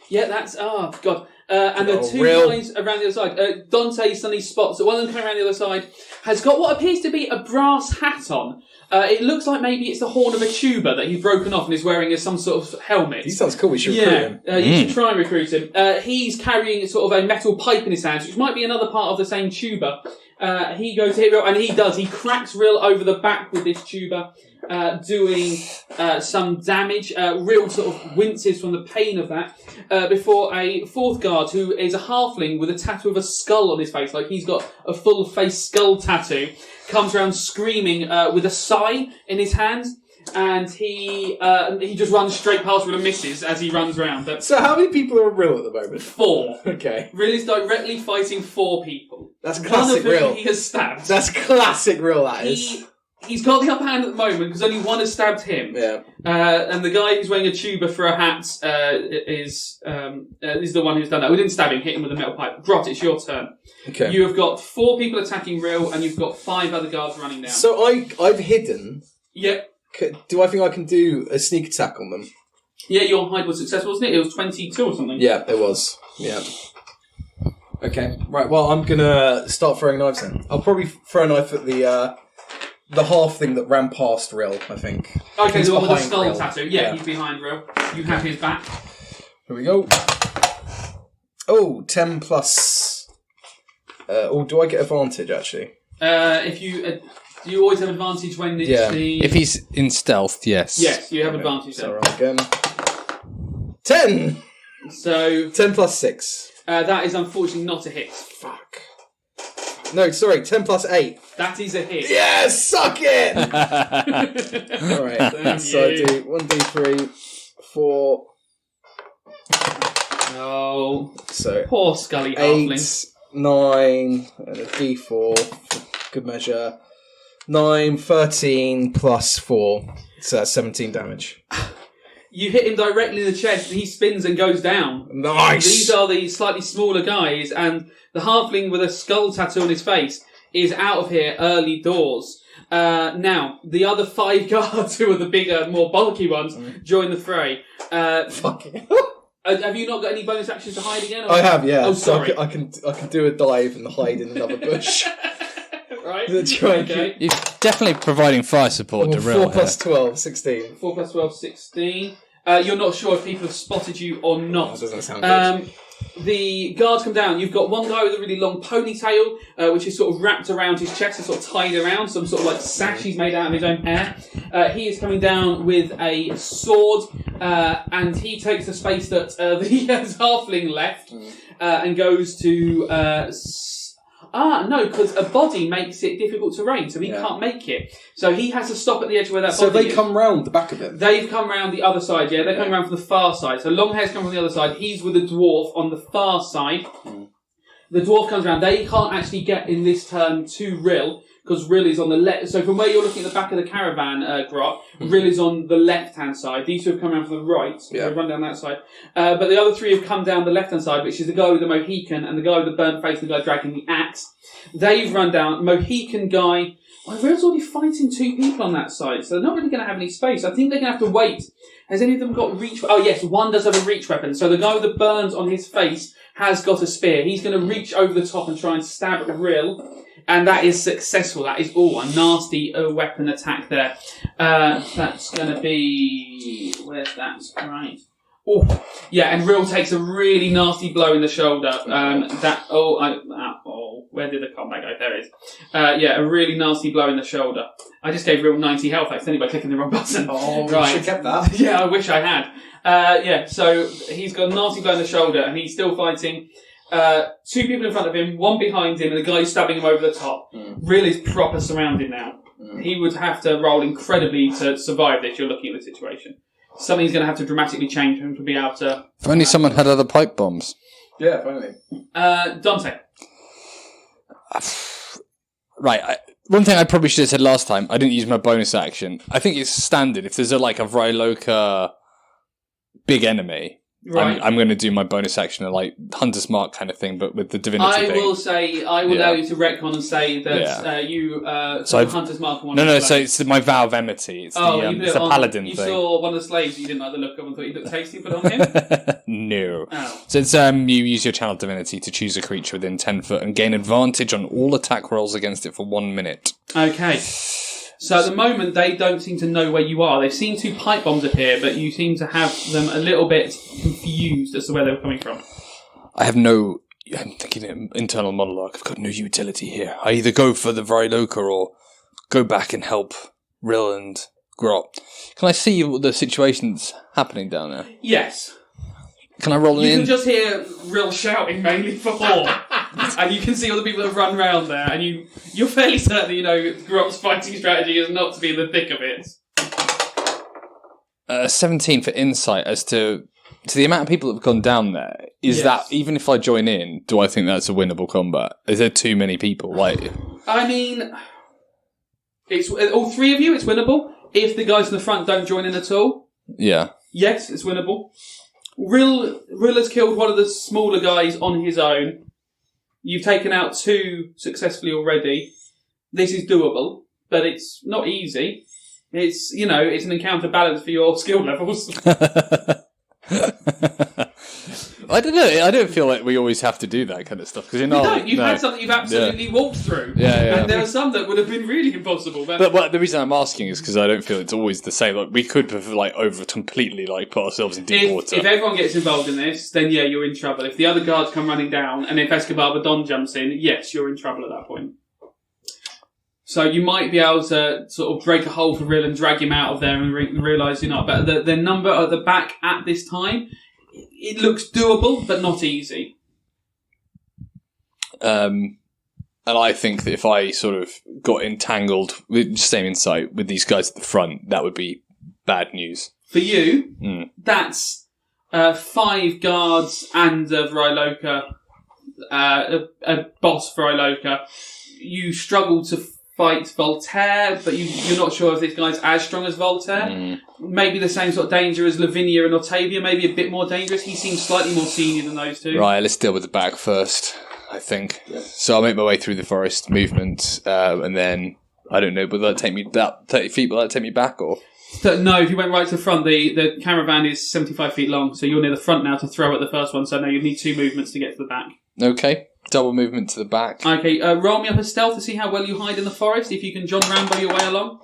Yeah, that's god. And the two guys around the other side. Dante suddenly spots that one of them coming around the other side has got what appears to be a brass hat on. It looks like maybe it's the horn of a tuba that he's broken off and is wearing as some sort of helmet. He sounds cool. We should recruit him. You should try and recruit him. He's carrying sort of a metal pipe in his hands, which might be another part of the same tuba. He goes to hit Rill, and he does. He cracks Rill over the back with this tuba, doing some damage. Rill sort of winces from the pain of that before a fourth guard, who is a halfling with a tattoo of a skull on his face, like he's got a full face skull tattoo, comes around screaming with a sigh in his hands. And he just runs straight past Rill and misses as he runs round. But So how many people are on Rill at the moment? 4. Okay. Rill is directly fighting 4 people. That's One classic of whom Rill. he has stabbed. That's classic Rill, that is. He's got the upper hand at the moment because only one has stabbed him. Yeah. And the guy who's wearing a tuba for a hat is the one who's done that. We didn't stab him, hit him with a metal pipe. Grot, it's your turn. Okay. You have got 4 people attacking Rill, and you've got 5 other guards running down. So I've hidden. Yeah. Do I think I can do a sneak attack on them? Yeah, your hide was successful, wasn't it? It was 22 or something. Yeah, it was. Yeah. Okay. Right. Well, I'm gonna start throwing knives then. I'll probably throw a knife at the half thing that ran past Rill, I think. Okay, He's the one with the behind skull Rill. tattoo. Yeah, he's behind Rill. You have his back. Here we go. Oh, 10 plus... do I get advantage, actually? If you... do you always have advantage when it's the... If he's in stealth, yes. Yes, you have advantage So then. roll again. 10! So, 10 plus 6. that is unfortunately not a hit. Fuck. No, sorry, 10 plus 8. That is a hit. Yes, suck it! Alright, so I do 1d3, 4, Oh, so poor Scully 8, halfling. 9, and a d4, for good measure. 9, 13 plus 4, so that's 17 damage. You hit him directly in the chest, and he spins and goes down. Nice! These are the slightly smaller guys, and the halfling with a skull tattoo on his face is out of here early doors. Now, the other 5 guards, who are the bigger, more bulky ones, join the fray. Fucking Have you not got any bonus actions to hide again? Or? I have, yeah. Oh, sorry. So I can do a dive and hide in another bush. Right. Try and Okay. You're definitely providing fire support to Rill. 4 plus 12, 16. 4 plus 12, 16. You're not sure if people have spotted you or not. That doesn't sound good. The guards come down. You've got one guy with a really long ponytail, which is sort of wrapped around his chest and sort of tied around, some sort of like sash he's made out of his own hair. He is coming down with a sword, and he takes the space that the halfling left, and goes to... no, because a body makes it difficult to terrain, so he can't make it. So he has to stop at the edge where that So body they is. come round the back of it. They've come round the other side, yeah. They're coming round from the far side. So Longhair's come from the other side. He's with the dwarf on the far side. The dwarf comes round. They can't actually get in this turn to Rill, because Rill is on the left. So from where you're looking at the back of the caravan, Grot, Rill is on the left-hand side. These 2 have come around from the right. Yeah. They run down that side. But the other 3 have come down the left-hand side, which is the guy with the Mohican and the guy with the burnt face and the guy dragging the axe. They've run down. Mohican guy... Rill's already fighting 2 people on that side, so they're not really going to have any space. I think they're going to have to wait. Has any of them got reach... Oh, yes, one does have a reach weapon. So the guy with the burns on his face has got a spear. He's going to reach over the top and try and stab at Rill. And that is successful. That is, a nasty weapon attack there. That's going to be... Where's that? Right. Oh, yeah, and Rill takes a really nasty blow in the shoulder. Where did the combat go? There it is. Yeah, a really nasty blow in the shoulder. I just gave Rill 90 health accidentally by clicking the wrong button. Oh, right. you should have kept that. Yeah, I wish I had. Yeah, so he's got a nasty blow in the shoulder, and he's still fighting 2 people in front of him, 1 behind him, and the guy stabbing him over the top. Rill is proper surrounded now. He would have to roll incredibly to survive this. You're looking at the situation. Something's going to have to dramatically change for him to be able to... If only someone had other pipe bombs. Yeah, finally. Dante. Right. One thing I probably should have said last time, I didn't use my bonus action. I think it's standard. If there's a Vryloka big enemy, Right. I'm going to do my bonus action, like Hunter's Mark kind of thing, but with the divinity thing. I will allow you to retcon and say that you So Hunter's Mark one. No, so it's my vow of enmity. It's it's a paladin you thing. You saw one of the slaves you didn't like the look of and thought he looked tasty, put on him? No. Oh. So it's you use your channel divinity to choose a creature within 10 foot and gain advantage on all attack rolls against it for 1 minute. Okay. So at the moment, they don't seem to know where you are. They've seen 2 pipe bombs appear, but you seem to have them a little bit confused as to where they were coming from. I'm thinking an internal monologue. I've got no utility here. I either go for the Vriloka or go back and help Rill and Grot. Can I see what the situation's happening down there? Yes. Can I roll it in? You can just hear Rill shouting mainly for Hoar. And you can see all the people that run round there, and you're fairly certain that, Grot's fighting strategy is not to be in the thick of it. 17 for insight as to the amount of people that have gone down there. Is that, even if I join in, do I think that's a winnable combat? Is there too many people? I mean, it's all 3 of you, it's winnable. If the guys in the front don't join in at all, yeah. Yes, it's winnable. Rill has killed one of the smaller guys on his own. You've taken out 2 successfully already. This is doable, but it's not easy. It's, it's an encounter balance for your skill levels. I don't know. I don't feel like we always have to do that kind of stuff. Because You've had something you've absolutely walked through. Yeah. And there are some that would have been really impossible. But the reason I'm asking is because I don't feel it's always the same. Like, we could have completely put ourselves in deep water. If everyone gets involved in this, then yeah, you're in trouble. If the other guards come running down, and if Escobar Badon jumps in, yes, you're in trouble at that point. So you might be able to sort of break a hole for Rill and drag him out of there and realise you're not. But the number at the back at this time, it looks doable, but not easy. And I think that if I sort of got entangled with same insight with these guys at the front, that would be bad news. For you, that's 5 guards and a Vriloka, a boss Vriloka. You struggle to fight Voltaire, but you're not sure if this guy's as strong as Voltaire. Maybe the same sort of danger as Lavinia and Octavia, maybe a bit more dangerous. He seems slightly more senior than those 2. Right, let's deal with the back first, I think. Yeah. So I'll make my way through the forest movement, and then, I don't know, will that take me that 30 feet? Will that take me back, or...? No, if you went right to the front, the caravan is 75 feet long, so you're near the front now to throw at the first one, so now you need 2 movements to get to the back. Okay. Double movement to the back. Okay, roll me up a stealth to see how well you hide in the forest, if you can John Rambo your way along.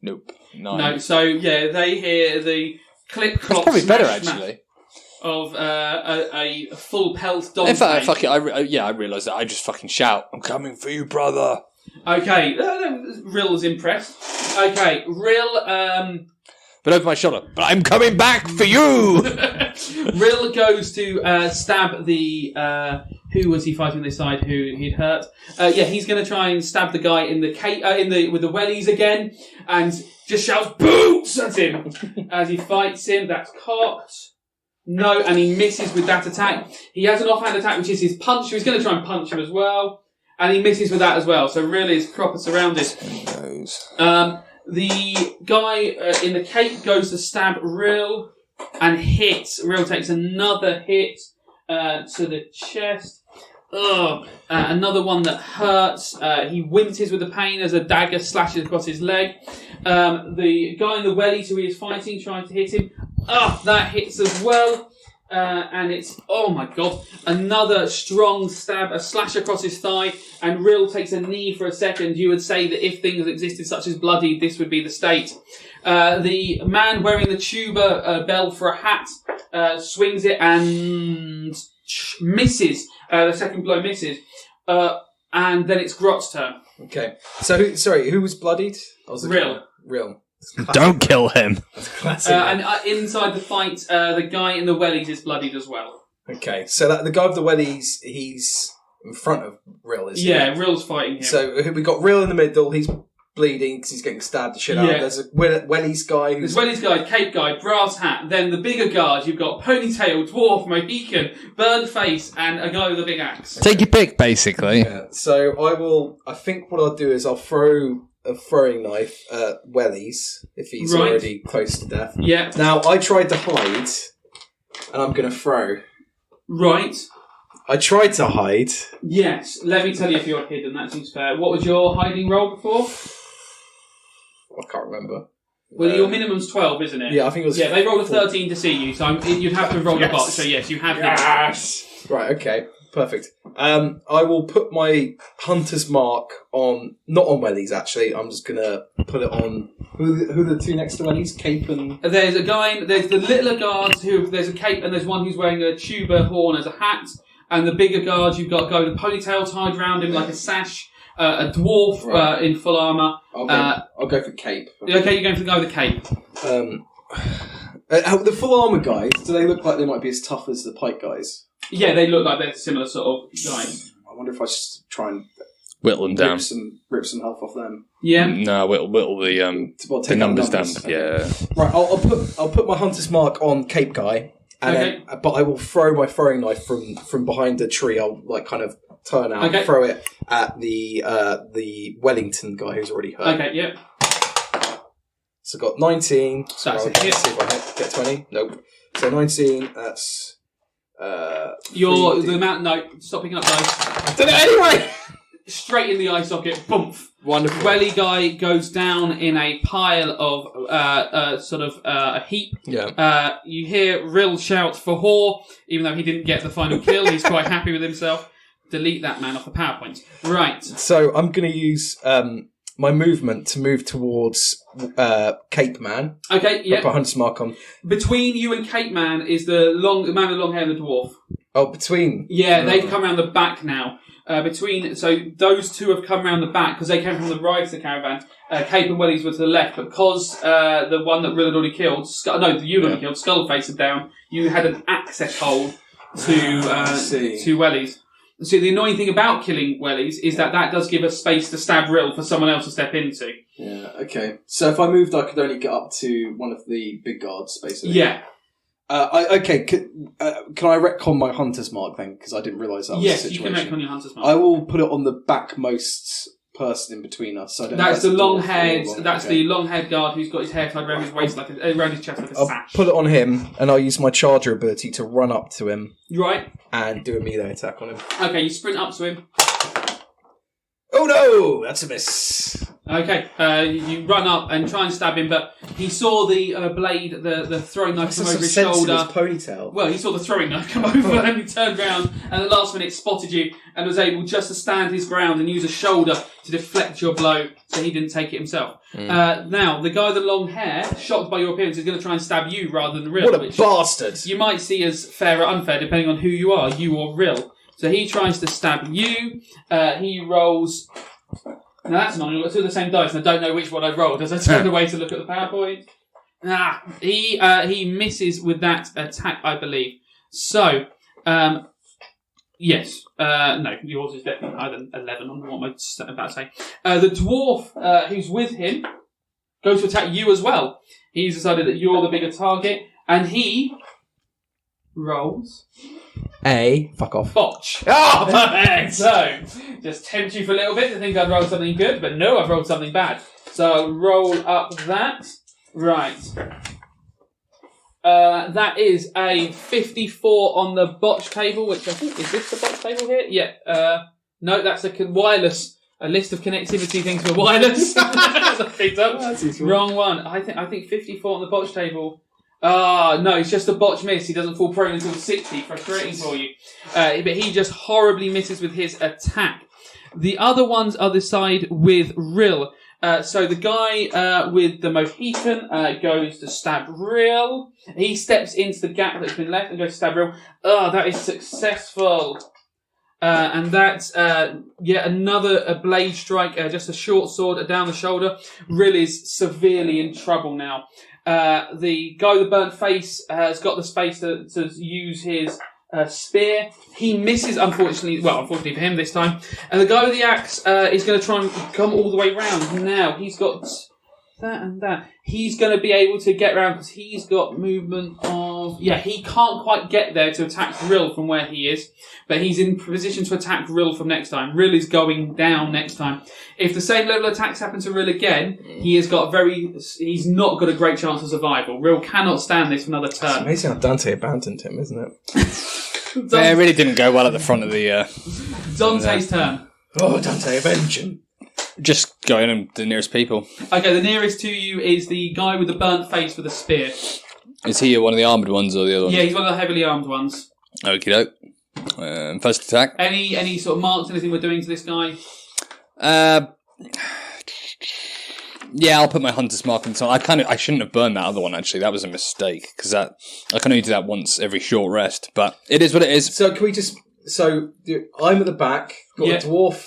Nope. 9. No, so yeah, they hear the clip clop. That's probably better, smash actually. Of a full pelt Dante. In fact, fuck it, I realise that I just fucking shout, I'm coming for you, brother. Okay, Rill's impressed. Okay, Rill, But over my shoulder, but I'm coming back for you! Rill goes to stab the... who was he fighting this side who he'd hurt? He's going to try and stab the guy in the with the wellies again, and just shouts "boots" at him as he fights him. That's cocked. No, and he misses with that attack. He has an offhand attack, which is his punch. So he's going to try and punch him as well, and he misses with that as well. So Rill is proper surrounded. The guy in the cape goes to stab Rill and hits. Rill takes another hit to the chest. Another one that hurts. He winces with the pain as a dagger slashes across his leg. The guy in the wellies who he is fighting, trying to hit him. That hits as well. And it's, oh my god, another strong stab, a slash across his thigh, and Rill takes a knee for a second. You would say that if things existed such as bloodied, this would be the state. The man wearing the tuba bell for a hat swings it and misses. The second blow misses. And then it's Grot's turn. Okay. So, who was bloodied? Rill. Don't kill him. That's classic. And inside the fight, the guy in the wellies is bloodied as well. Okay, so the guy with the wellies, he's in front of Rill, isn't he? Yeah, Rill's fighting him. So we got Rill in the middle, he's bleeding because he's getting stabbed the shit out. Yeah. There's a wellies guy who's... There's wellies guy, cape guy, brass hat. Then the bigger guard, you've got ponytail, dwarf, Mohican, burned face, and a guy with a big axe. Take your pick, basically. Yeah. So I think what I'll do is I'll throw a throwing knife at Wellies if he's already close to death. Yeah. Now, I tried to hide and I'm going to throw. Right. I tried to hide. Yes. Let me tell you if you're hidden. That seems fair. What was your hiding roll before? I can't remember. Well, your minimum's 12, isn't it? Yeah, I think it was. Yeah, they rolled a 13 to see you, so you'd have to roll a bot. So yes, you have hidden. Right. Okay. Perfect. I will put my hunter's mark on, not on wellies actually. I'm just gonna put it on. Who are the two next to wellies? Cape and. There's a guy. There's the littler guards there's a cape, and there's one who's wearing a tuba horn as a hat. And the bigger guards, you've got a guy with a ponytail tied around him like a sash. A dwarf in full armour. I'll go for cape. Okay, you're going for the guy with the cape. The full armour guys, do they look like they might be as tough as the pike guys? Yeah, they look like they're similar sort of guys. I wonder if I should try and whittle them down. Rip some health off them. Yeah. No, whittle the numbers down. Okay. Yeah. Right, I'll put my hunter's mark on cape guy, and then, but I will throw my throwing knife from behind the tree. I'll kind of turn out, throw it at the Wellington guy who's already hurt. Okay, yeah. So I got 19. So that's a hit. See if I get 20. Nope. So 19. That's the amount. No, stop picking up dice. I did it anyway. Straight in the eye socket. Boomf. Wonderful. Welly guy goes down in a pile of a heap. Yeah. You hear Rill shout for Hoar, even though he didn't get the final kill. He's quite happy with himself. Delete that man off the PowerPoint. Right. So I'm going to use my movement to move towards Cape Man. Okay, yeah. Put a hunter's mark on. Between you and Cape Man is the man with long hair and the dwarf. Oh, between? Yeah, they've come around the back now. So those two have come around the back because they came from the right of the caravan. Cape and Wellies were to the left, but because the one that Rill had already killed, killed, Skullface had down, you had an access hole to Wellies. See, the annoying thing about killing Wellies is that does give us space to stab Rill for someone else to step into. Yeah, okay. So if I moved, I could only get up to one of the big guards, basically. Yeah. Can I retcon my hunter's mark then? Because I didn't realise that was the situation. Yes, you can retcon your hunter's mark. I will put it on the backmost person in between us. So that's the long-haired. That's the long-haired guard who's got his hair tied around his waist around his chest like a sash. I'll put it on him, and I'll use my charger ability to run up to him. Right. And do a melee attack on him. Okay, you sprint up to him. Oh no, that's a miss. Okay, you run up and try and stab him, but he saw the blade, the throwing knife come over his shoulder. Ponytail. Well, he saw the throwing knife come over and he turned around and at the last minute spotted you and was able just to stand his ground and use a shoulder to deflect your blow so he didn't take it himself. Now, the guy with the long hair, shocked by your appearance, is going to try and stab you rather than Rill. What a bastard! You might see as fair or unfair depending on who you are, you or Rill. So he tries to stab you. He rolls... Now that's not. I've got two of the same dice, and I don't know which one I rolled as I turned away to look at the PowerPoint. He misses with that attack, I believe. So, yes. No, yours is definitely higher than 11 on what I'm about to say. The dwarf who's with him goes to attack you as well. He's decided that you're the bigger target, and he rolls... Fuck off. Botch. Oh, perfect. So, just tempt you for a little bit to think I'd roll something good, but no, I've rolled something bad. So I'll roll up that. Right. That is a 54 on the botch table, which I think, is this the botch table here? Yeah. No, that's a wireless. A list of connectivity things for wireless. That's wrong one. I think 54 on the botch table. No, it's just a botch miss. He doesn't fall prone until 60. Frustrating for you. But he just horribly misses with his attack. The other ones are the side with Rill. So the guy with the Mohican goes to stab Rill. He steps into the gap that's been left and goes to stab Rill. That is successful. And that's yet another blade strike, just a short sword down the shoulder. Rill is severely in trouble now. The guy with the burnt face has got the space to use his spear. He misses, unfortunately for him this time. And the guy with the axe is going to try and come all the way round. Now, he's got that and that. He's going to be able to get around because he's got movement of... Yeah, he can't quite get there to attack Rill from where he is, but he's in position to attack Rill from next time. Rill is going down next time. If the same level of attacks happen to Rill again, he's not got a great chance of survival. Rill cannot stand this for another It's turn. amazing how Dante abandoned him, isn't it? Yeah, it really didn't go well at the front of the... Dante's turn. Oh, Dante, avenge him. Just go in and the nearest people. Okay, the nearest to you is the guy with the burnt face with a spear. Is he one of the armoured ones or the other one? Yeah, he's one of the heavily armed ones. Okie doke. First attack. Any sort of marks, anything we're doing to this guy? Yeah, I'll put my hunter's mark on. I shouldn't have burned that other one, actually. That was a mistake, because I can only do that once every short rest, but it is what it is. So can we just... I'm at the back, got Yeah. a dwarf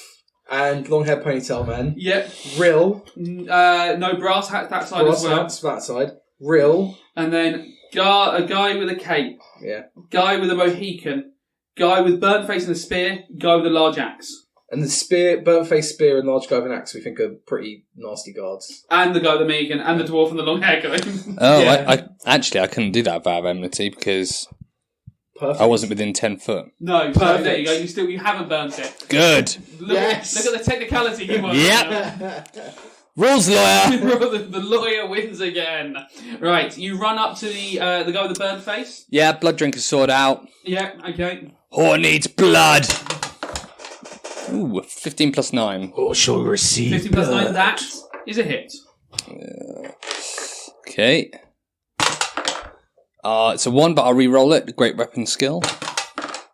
and long-haired ponytail man. Yep. Rill. No brass hat that side as well. That's that side. Rill. And then a guy with a cape. Yeah. Guy with a Mohican. Guy with burnt face and a spear. Guy with a large axe. And the spear, burnt face spear and large guy with an axe we think are pretty nasty guards. And the guy with the Mohican. And the dwarf and the long hair guy. Oh, Yeah. I couldn't do that vow of enmity because Perfect. I wasn't within 10 foot. No, so Perfect. there you go. You haven't burnt it. Good. Look at the technicality you want. Yep. Rules lawyer. The lawyer wins again. Right, you run up to the guy with the burnt face. Yeah, blood drinker's sword out. Yeah, okay. Hoar needs blood. Ooh, 15 plus 9. Or shall receive 15 plus 9, that is a hit. Okay. It's a 1, but I'll re-roll it. Great weapon skill.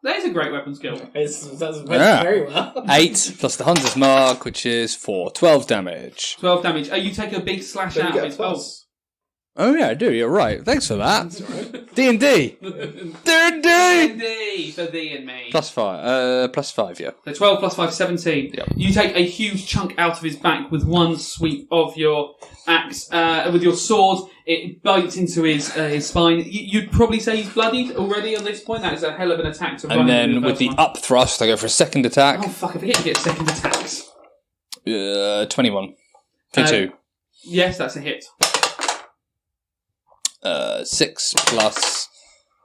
That is a great weapon skill. That's Yeah. very well. 8 plus the hunter's mark, which is 4. 12 damage. 12 damage. You take a big slash Then out you of get a his plus. Oh yeah, I do. You're right. Thanks for that. D&D. D&D. D&D for thee and me. Plus 5, yeah. So 12 plus 5, 17. Yep. You take a huge chunk out of his back with one sweep of your axe. With your sword, it bites into his spine. You'd probably say he's bloodied already at this point. That is a hell of an attack to run. And then with with the one. up thrust, I go for a second attack. Oh fuck, I forget you get second attacks. 21. 22. Yes, that's a hit. 6 plus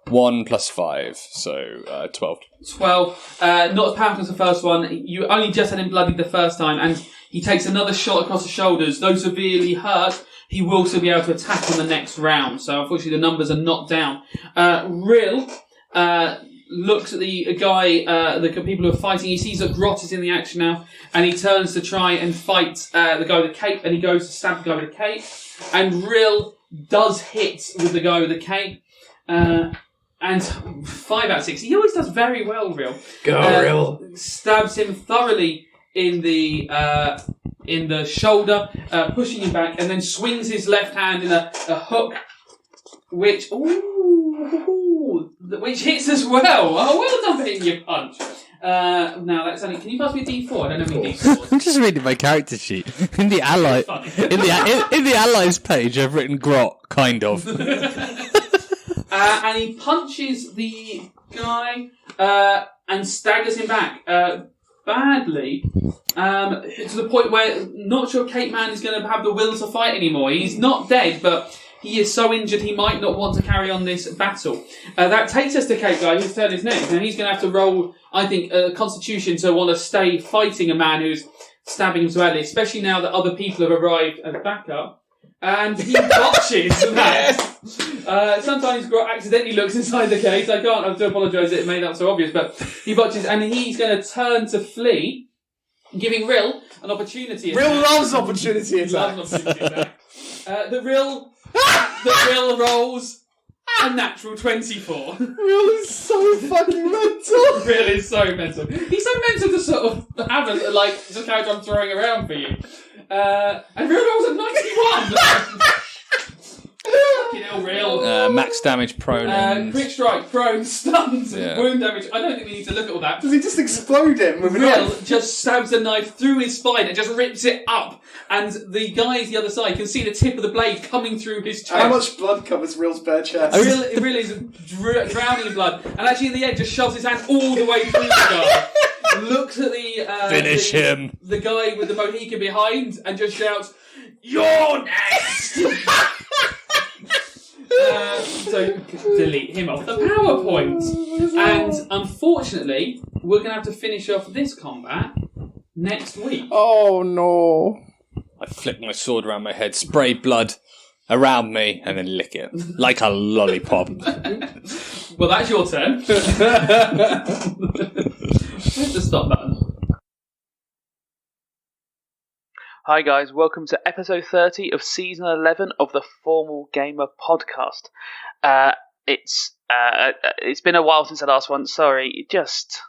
1 plus 5, so 12. 12. Not as powerful as the first one. You only just had him bloodied the first time, and he takes another shot across the shoulders. Though severely hurt, he will still be able to attack in the next round. So unfortunately, the numbers are not down. Rill looks at the guy, the people who are fighting. He sees that Grot is in the action now, and he turns to try and fight the guy with the cape, and he goes to stab the guy with the cape. And Rill does hit with the guy with the cape. And 5 out of 6. He always does very well, Rill. Go, Rill. Stabs him thoroughly in the shoulder, pushing him back, and then swings his left hand in a hook, which hits as well. Oh, well done for hitting your punch. Now that's only. Can you pass me a D4? I don't know how many D4s. I'm just reading my character sheet. In the ally, in the allies page, I've written Grot, kind of. And he punches the guy and staggers him back badly, to the point where not sure Cape Man is going to have the will to fight anymore. He's not dead, but he is so injured he might not want to carry on this battle. That takes us to Cape Guy, whose turn is next. Now he's going to have to roll, I think, a Constitution to want to stay fighting a man who's stabbing him so badly, especially now that other people have arrived as backup. And he botches that. Sometimes Grot accidentally looks inside the cage. I have to apologise that it made that so obvious, but he botches, and he's going to turn to flee, giving Rill an opportunity. Rill loves opportunity He attack. loves opportunity attack. The Rill rolls a natural 24. Rill is so fucking mental. Rill is so mental. He's so mental to sort of have just carry on throwing around for you. And Rill rolls a 91. Fucking hell, Rill. Max damage, prone, and... Quick strike, prone, stuns, Yeah. wound damage. I don't think we need to look at all that. Does he just explode him with a Rill knife? just stabs a knife through his spine and just rips it up. And the guys the other side can see the tip of the blade coming through his chest. How much blood covers Rill's bare chest? Rill is drowning in blood. And actually in the end just shoves his hand all the way through the guy. Looks at Finish him. the guy with the Mohican behind and just shouts, You're next! So delete him off the PowerPoint. And unfortunately, we're going to have to finish off this combat next week. Oh no! I flick my sword around my head, spray blood around me, and then lick it like a lollipop. Well, that's your turn. Hit the stop button. Hi guys, welcome to episode 30 of season 11 of the Formal Gamer podcast. It's been a while since the last one. Sorry, just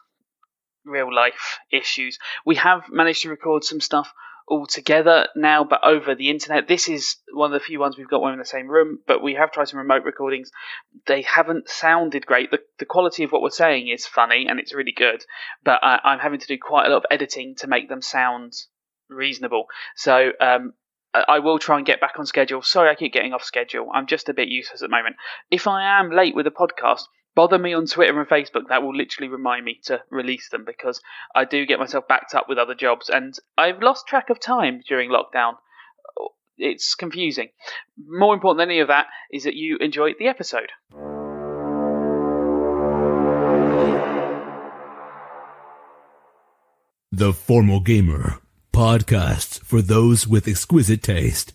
real life issues. We have managed to record some stuff all together now, but over the internet. This is one of the few ones we've got one in the same room, but we have tried some remote recordings. They haven't sounded great. The quality of what we're saying is funny and it's really good, but I'm having to do quite a lot of editing to make them sound reasonable. So I will try and get back on schedule. Sorry I keep getting off schedule. I'm just a bit useless at the moment. If I am late with a podcast, bother me on Twitter and Facebook. That will literally remind me to release them, because I do get myself backed up with other jobs and I've lost track of time during lockdown. It's confusing. More important than any of that is that you enjoy the episode. The Formal Gamer, podcasts for those with exquisite taste.